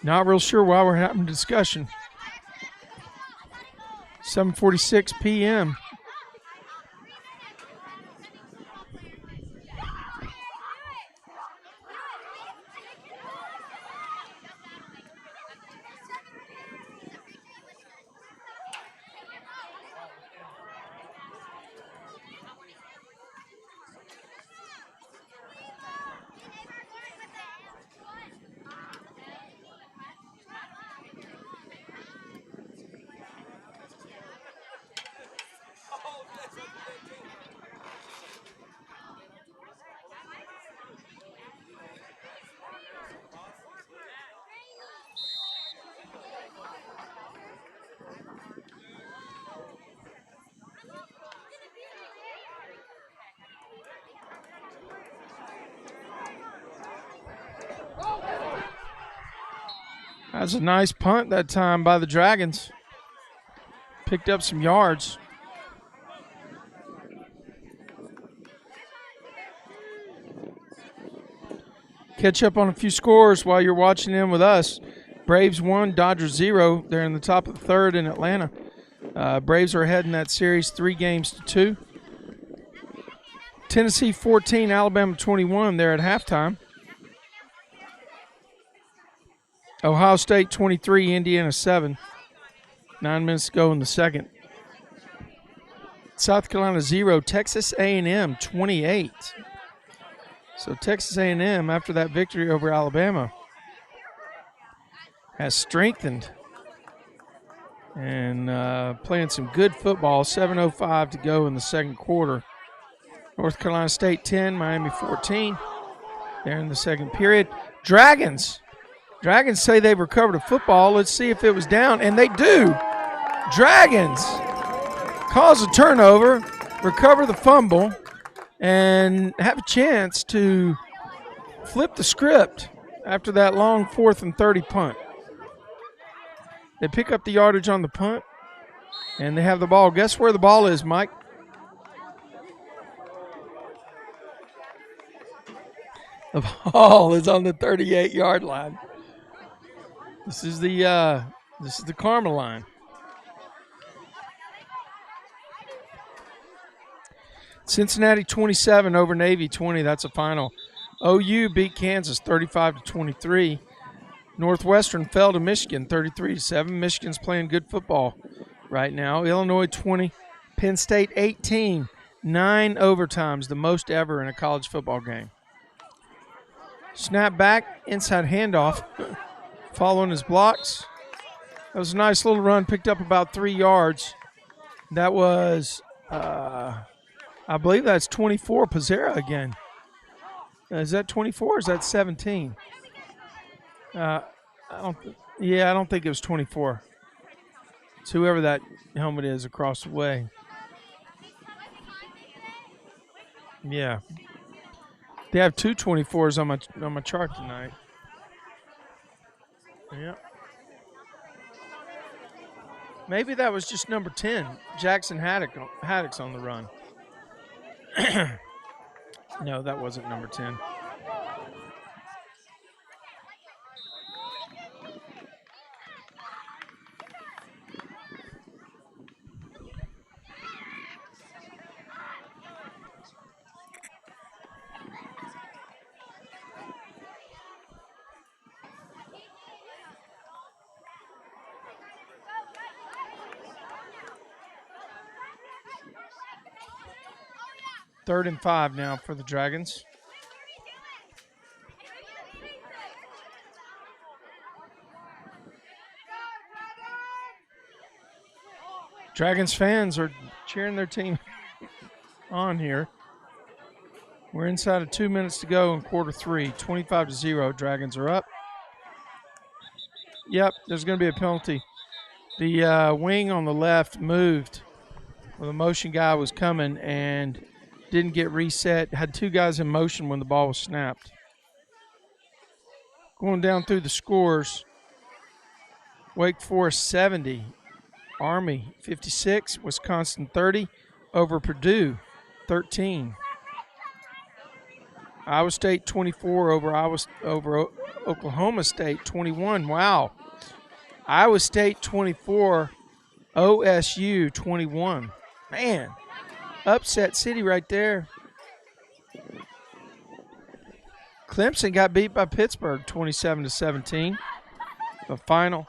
Speaker 1: Not real sure why we're having a discussion. 7:46 p.m. That's a nice punt that time by the Dragons. Picked up some yards. Catch up on a few scores while you're watching in with us. Braves 1, Dodgers 0. They're in the top of the 3rd in Atlanta. Braves are ahead in that series 3-2. Tennessee 14, Alabama 21. They're at halftime. Ohio State 23, Indiana 7. 9 minutes to go in the second. South Carolina 0, Texas A&M 28. So Texas A&M, after that victory over Alabama, has strengthened and playing some good football. 7:05 to go in the second quarter. North Carolina State 10, Miami 14. There in the second period. Dragons Dragons say they've recovered a football. Let's see if it was down, and they do. Dragons cause a turnover, recover the fumble, and have a chance to flip the script after that long 4th and 30 punt. They pick up the yardage on the punt, and they have the ball. Guess where the ball is, Mike? The ball is on the 38-yard line. This is the Carmel line. Cincinnati 27 over Navy 20. That's a final. OU beat Kansas 35-23. Northwestern fell to Michigan 33-7. Michigan's playing good football right now. Illinois 20, Penn State 18. 9 overtimes, the most ever in a college football game. Snap back, inside handoff, following his blocks. That was a nice little run, picked up about 3 yards. That was, I believe that's 24, Pizzera again. Is that 24 or is that 17? I don't think it was 24. It's whoever that helmet is across the way. Yeah. They have 2 24s on my chart tonight. Yeah. Maybe that was just number 10. Jackson Haddock's on the run. No, that wasn't number 10. Third and 5 now for the Dragons. Dragons fans are cheering their team on here. We're inside of 2 minutes to go in quarter 3. 25-0. Dragons are up. Yep, there's going to be a penalty. The wing on the left moved when the motion guy was coming and didn't get reset. Had 2 guys in motion when the ball was snapped. Going down through the scores, Wake Forest 70, Army 56, Wisconsin 30, over Purdue 13. Iowa State 24 over Oklahoma State 21. Wow. Iowa State 24, OSU 21. Man. Upset city right there. Clemson got beat by Pittsburgh 27-17. The final.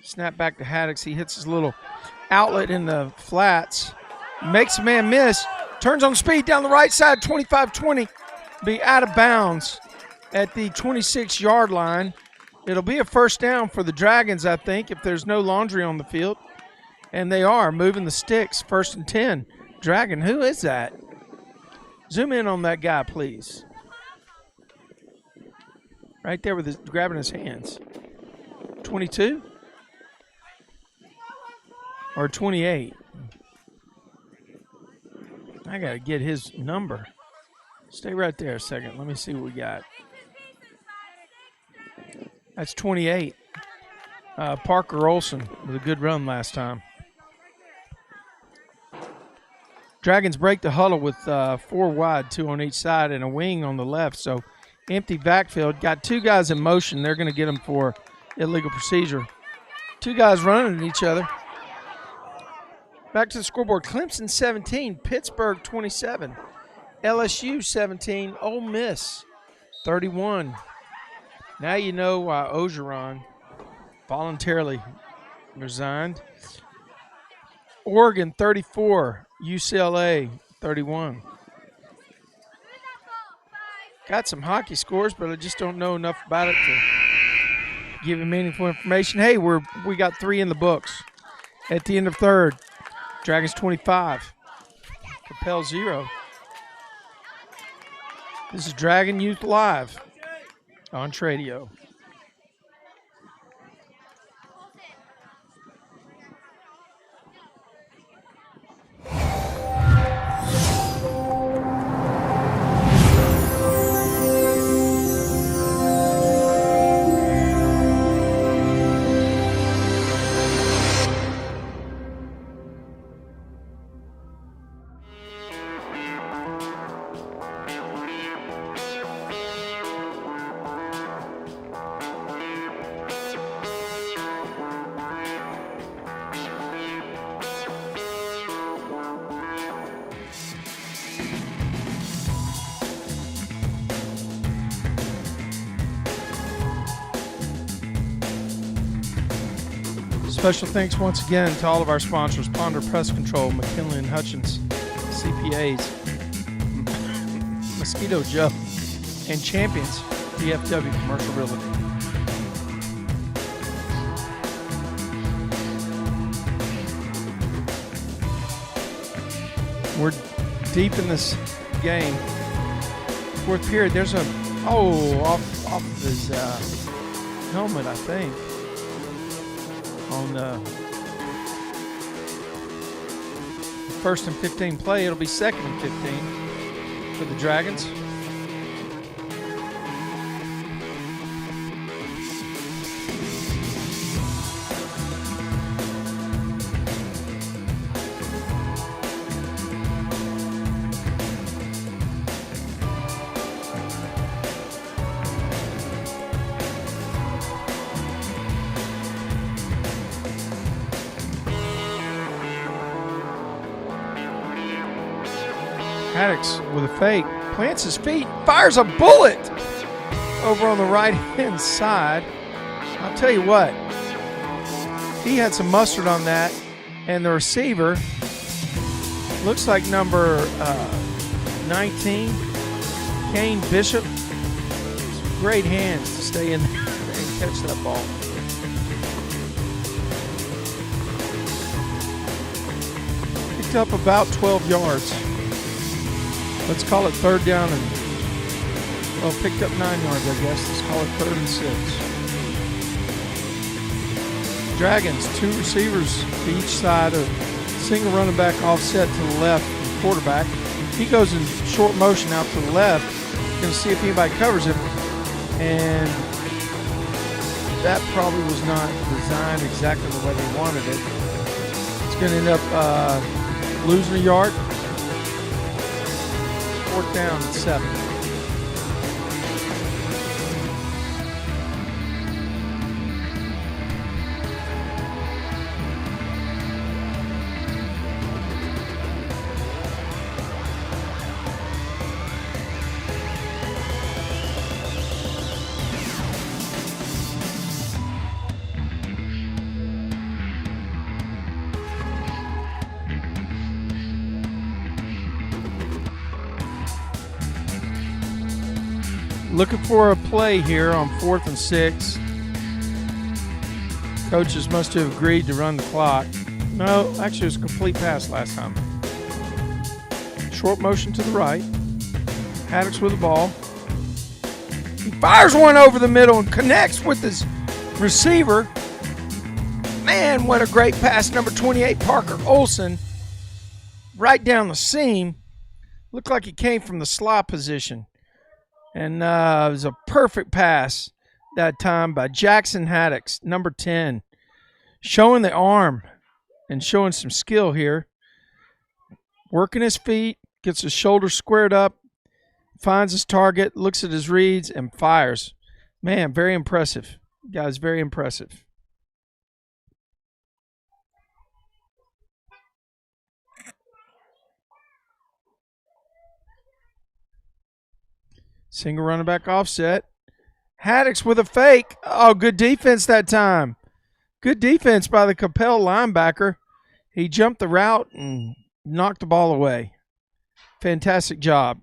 Speaker 1: Snap back to Haddock. He hits his little outlet in the flats. Makes a man miss. Turns on speed down the right side. 25-20. Be out of bounds at the 26-yard line. It'll be a first down for the Dragons, I think, if there's no laundry on the field. And they are moving the sticks. 1st and 10. Dragon, who is that? Zoom in on that guy, please. Right there with grabbing his hands. 22? Or 28? I got to get his number. Stay right there a second. Let me see what we got. That's 28. Parker Olson with a good run last time. Dragons break the huddle with 4 wide, 2 on each side, and a wing on the left. So empty backfield. Got 2 guys in motion. They're going to get them for illegal procedure. 2 guys running at each other. Back to the scoreboard. Clemson 17, Pittsburgh 27, LSU 17, Ole Miss 31. Now you know why Ogeron voluntarily resigned. Oregon 34, UCLA 31. Got some hockey scores, but I just don't know enough about it to give you meaningful information. Hey, we got 3 in the books. At the end of third, Dragons 25, Coppell 0. This is Dragon Youth Live. on Tradio. Special thanks once again to all of our sponsors: Ponder Pest Control, McKinley and Hutchins, CPAs, Mosquito Joe, and Champions, DFW Commercial Realty. We're deep in this game. Fourth period. There's a off of his helmet, I think. On the first and 15 play, it'll be second and 15 for the Dragons. Haddix with a fake, plants his feet, fires a bullet over on the right-hand side. I'll tell you what, he had some mustard on that, and the receiver looks like number 19, Kane Bishop. Great hands to stay in there and catch that ball. Picked up about 12 yards. Let's call it third down and, well, picked up 9 yards, I guess. Let's call it 3rd and 6. Dragons, 2 receivers to each side, a single running back offset to the left, the quarterback. He goes in short motion out to the left. Going to see if anybody covers him. And that probably was not designed exactly the way they wanted it. It's going to end up losing a yard. 4th down and 7. Looking for a play here on 4th and 6. Coaches must have agreed to run the clock. No, actually it was a complete pass last time. Short motion to the right. Haddix with the ball. He fires one over the middle and connects with his receiver. Man, what a great pass. Number 28, Parker Olson. Right down the seam. Looked like he came from the slot position. And it was a perfect pass that time by Jackson Haddix, number 10. Showing the arm and showing some skill here. Working his feet, gets his shoulders squared up, finds his target, looks at his reads, and fires. Man, very impressive. Guys, very impressive. Single running back offset. Haddix with a fake. Oh, good defense that time. Good defense by the Coppell linebacker. He jumped the route and knocked the ball away. Fantastic job.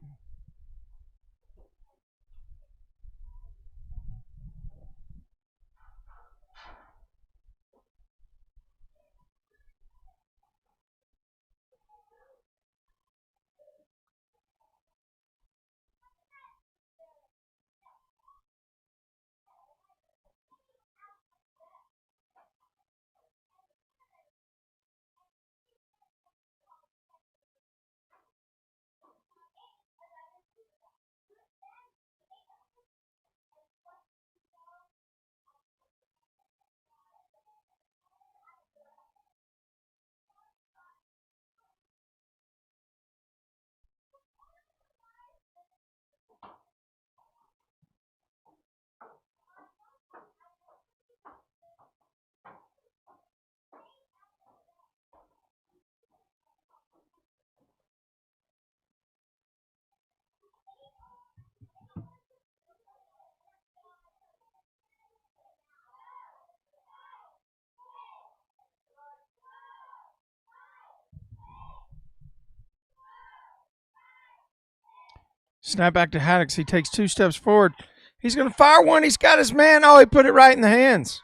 Speaker 1: Snap back to Haddix. He takes 2 steps forward. He's going to fire one. He's got his man. Oh, he put it right in the hands.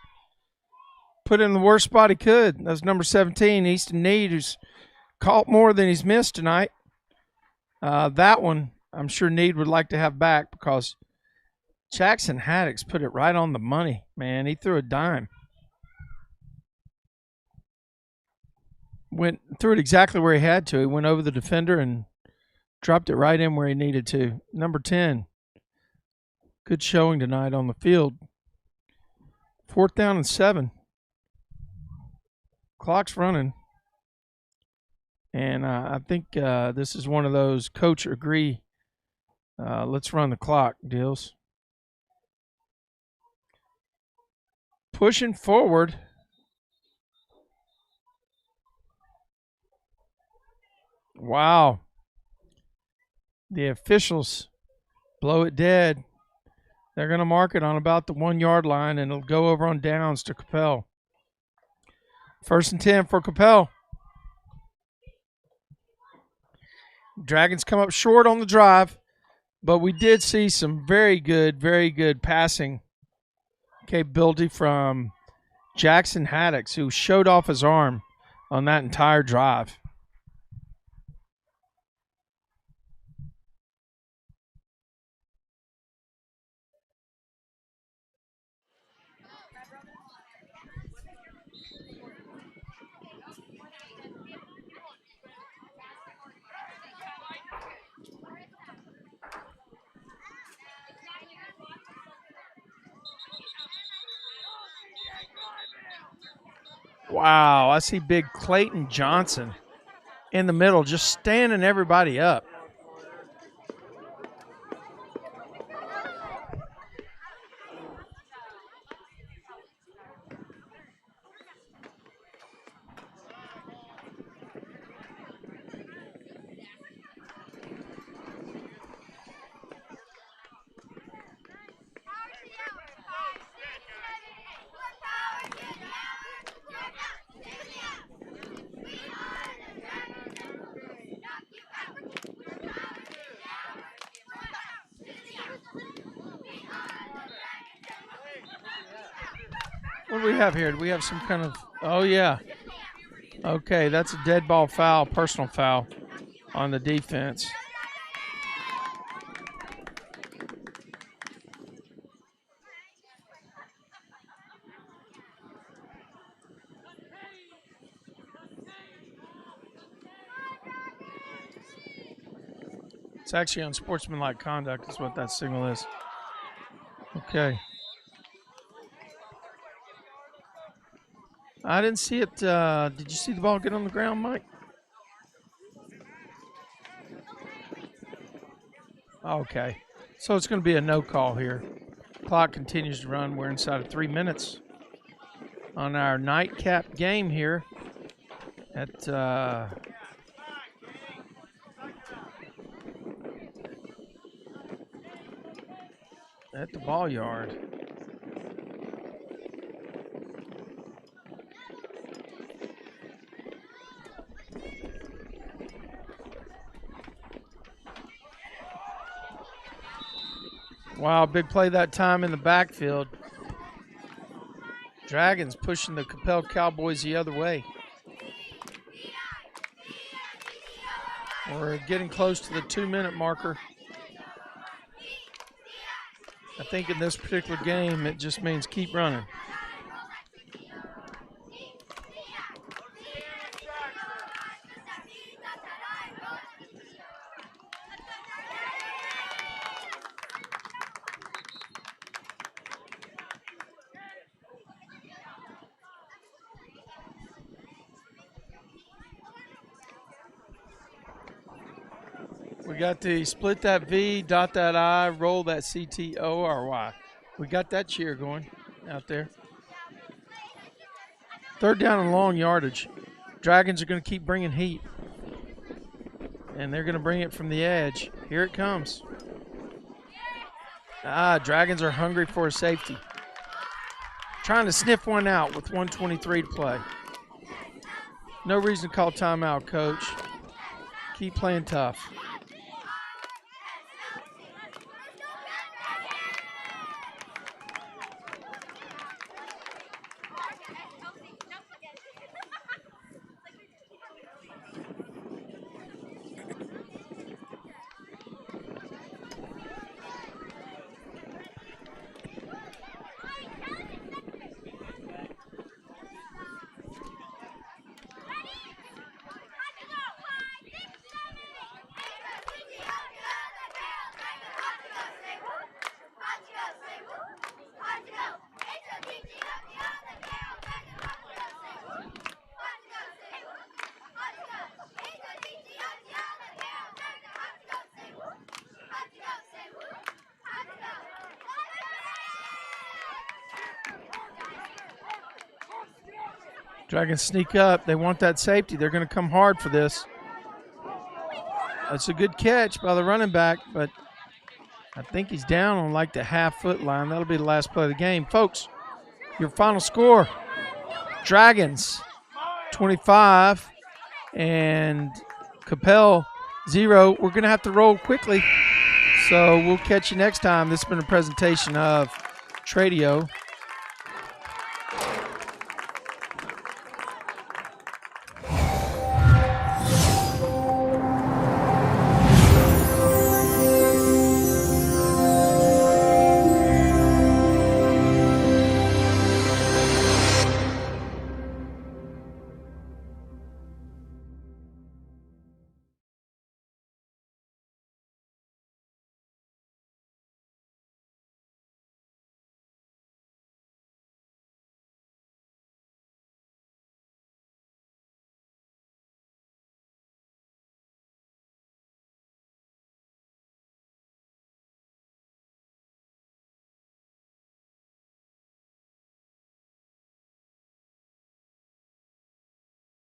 Speaker 1: Put it in the worst spot he could. That's number 17, Easton Need, who's caught more than he's missed tonight. That one, I'm sure Need would like to have back because Jackson Haddix put it right on the money, man. He threw a dime. Threw it exactly where he had to. He went over the defender and dropped it right in where he needed to. Number 10. Good showing tonight on the field. 4th down and 7. Clock's running. And I think this is one of those coach agree. Let's run the clock deals. Pushing forward. Wow. The officials blow it dead. They're going to mark it on about the 1 yard line, and it'll go over on downs to Coppell. 1st and 10 for Coppell. Dragons come up short on the drive, but we did see some very good passing capability from Jackson Haddix, who showed off his arm on that entire drive. Wow, I see big Clayton Johnson in the middle, just standing everybody up. What do we have here? Do we have some kind of... Oh, yeah. Okay, that's a dead ball foul, personal foul on the defense. It's actually unsportsmanlike conduct is what that signal is. Okay. I didn't see it. Did you see the ball get on the ground, Mike? Okay. So it's going to be a no call here. Clock continues to run. We're inside of 3 minutes on our nightcap game here at the ball yard. Wow, big play that time in the backfield. Dragons pushing the Coppell Cowboys the other way. We're getting close to the 2-minute marker. I think in this particular game, it just means keep running. We got the split that V, dot that I, roll that CTORY. We got that cheer going out there. 3rd down and long yardage. Dragons are going to keep bringing heat. And they're going to bring it from the edge. Here it comes. Dragons are hungry for a safety. Trying to sniff one out with 1:23 to play. No reason to call timeout, coach. Keep playing tough. Dragons sneak up. They want that safety. They're going to come hard for this. That's a good catch by the running back, but I think he's down on like the half-foot line. That'll be the last play of the game. Folks, your final score, Dragons 25 and Coppell 0. We're going to have to roll quickly, so we'll catch you next time. This has been a presentation of Tradio.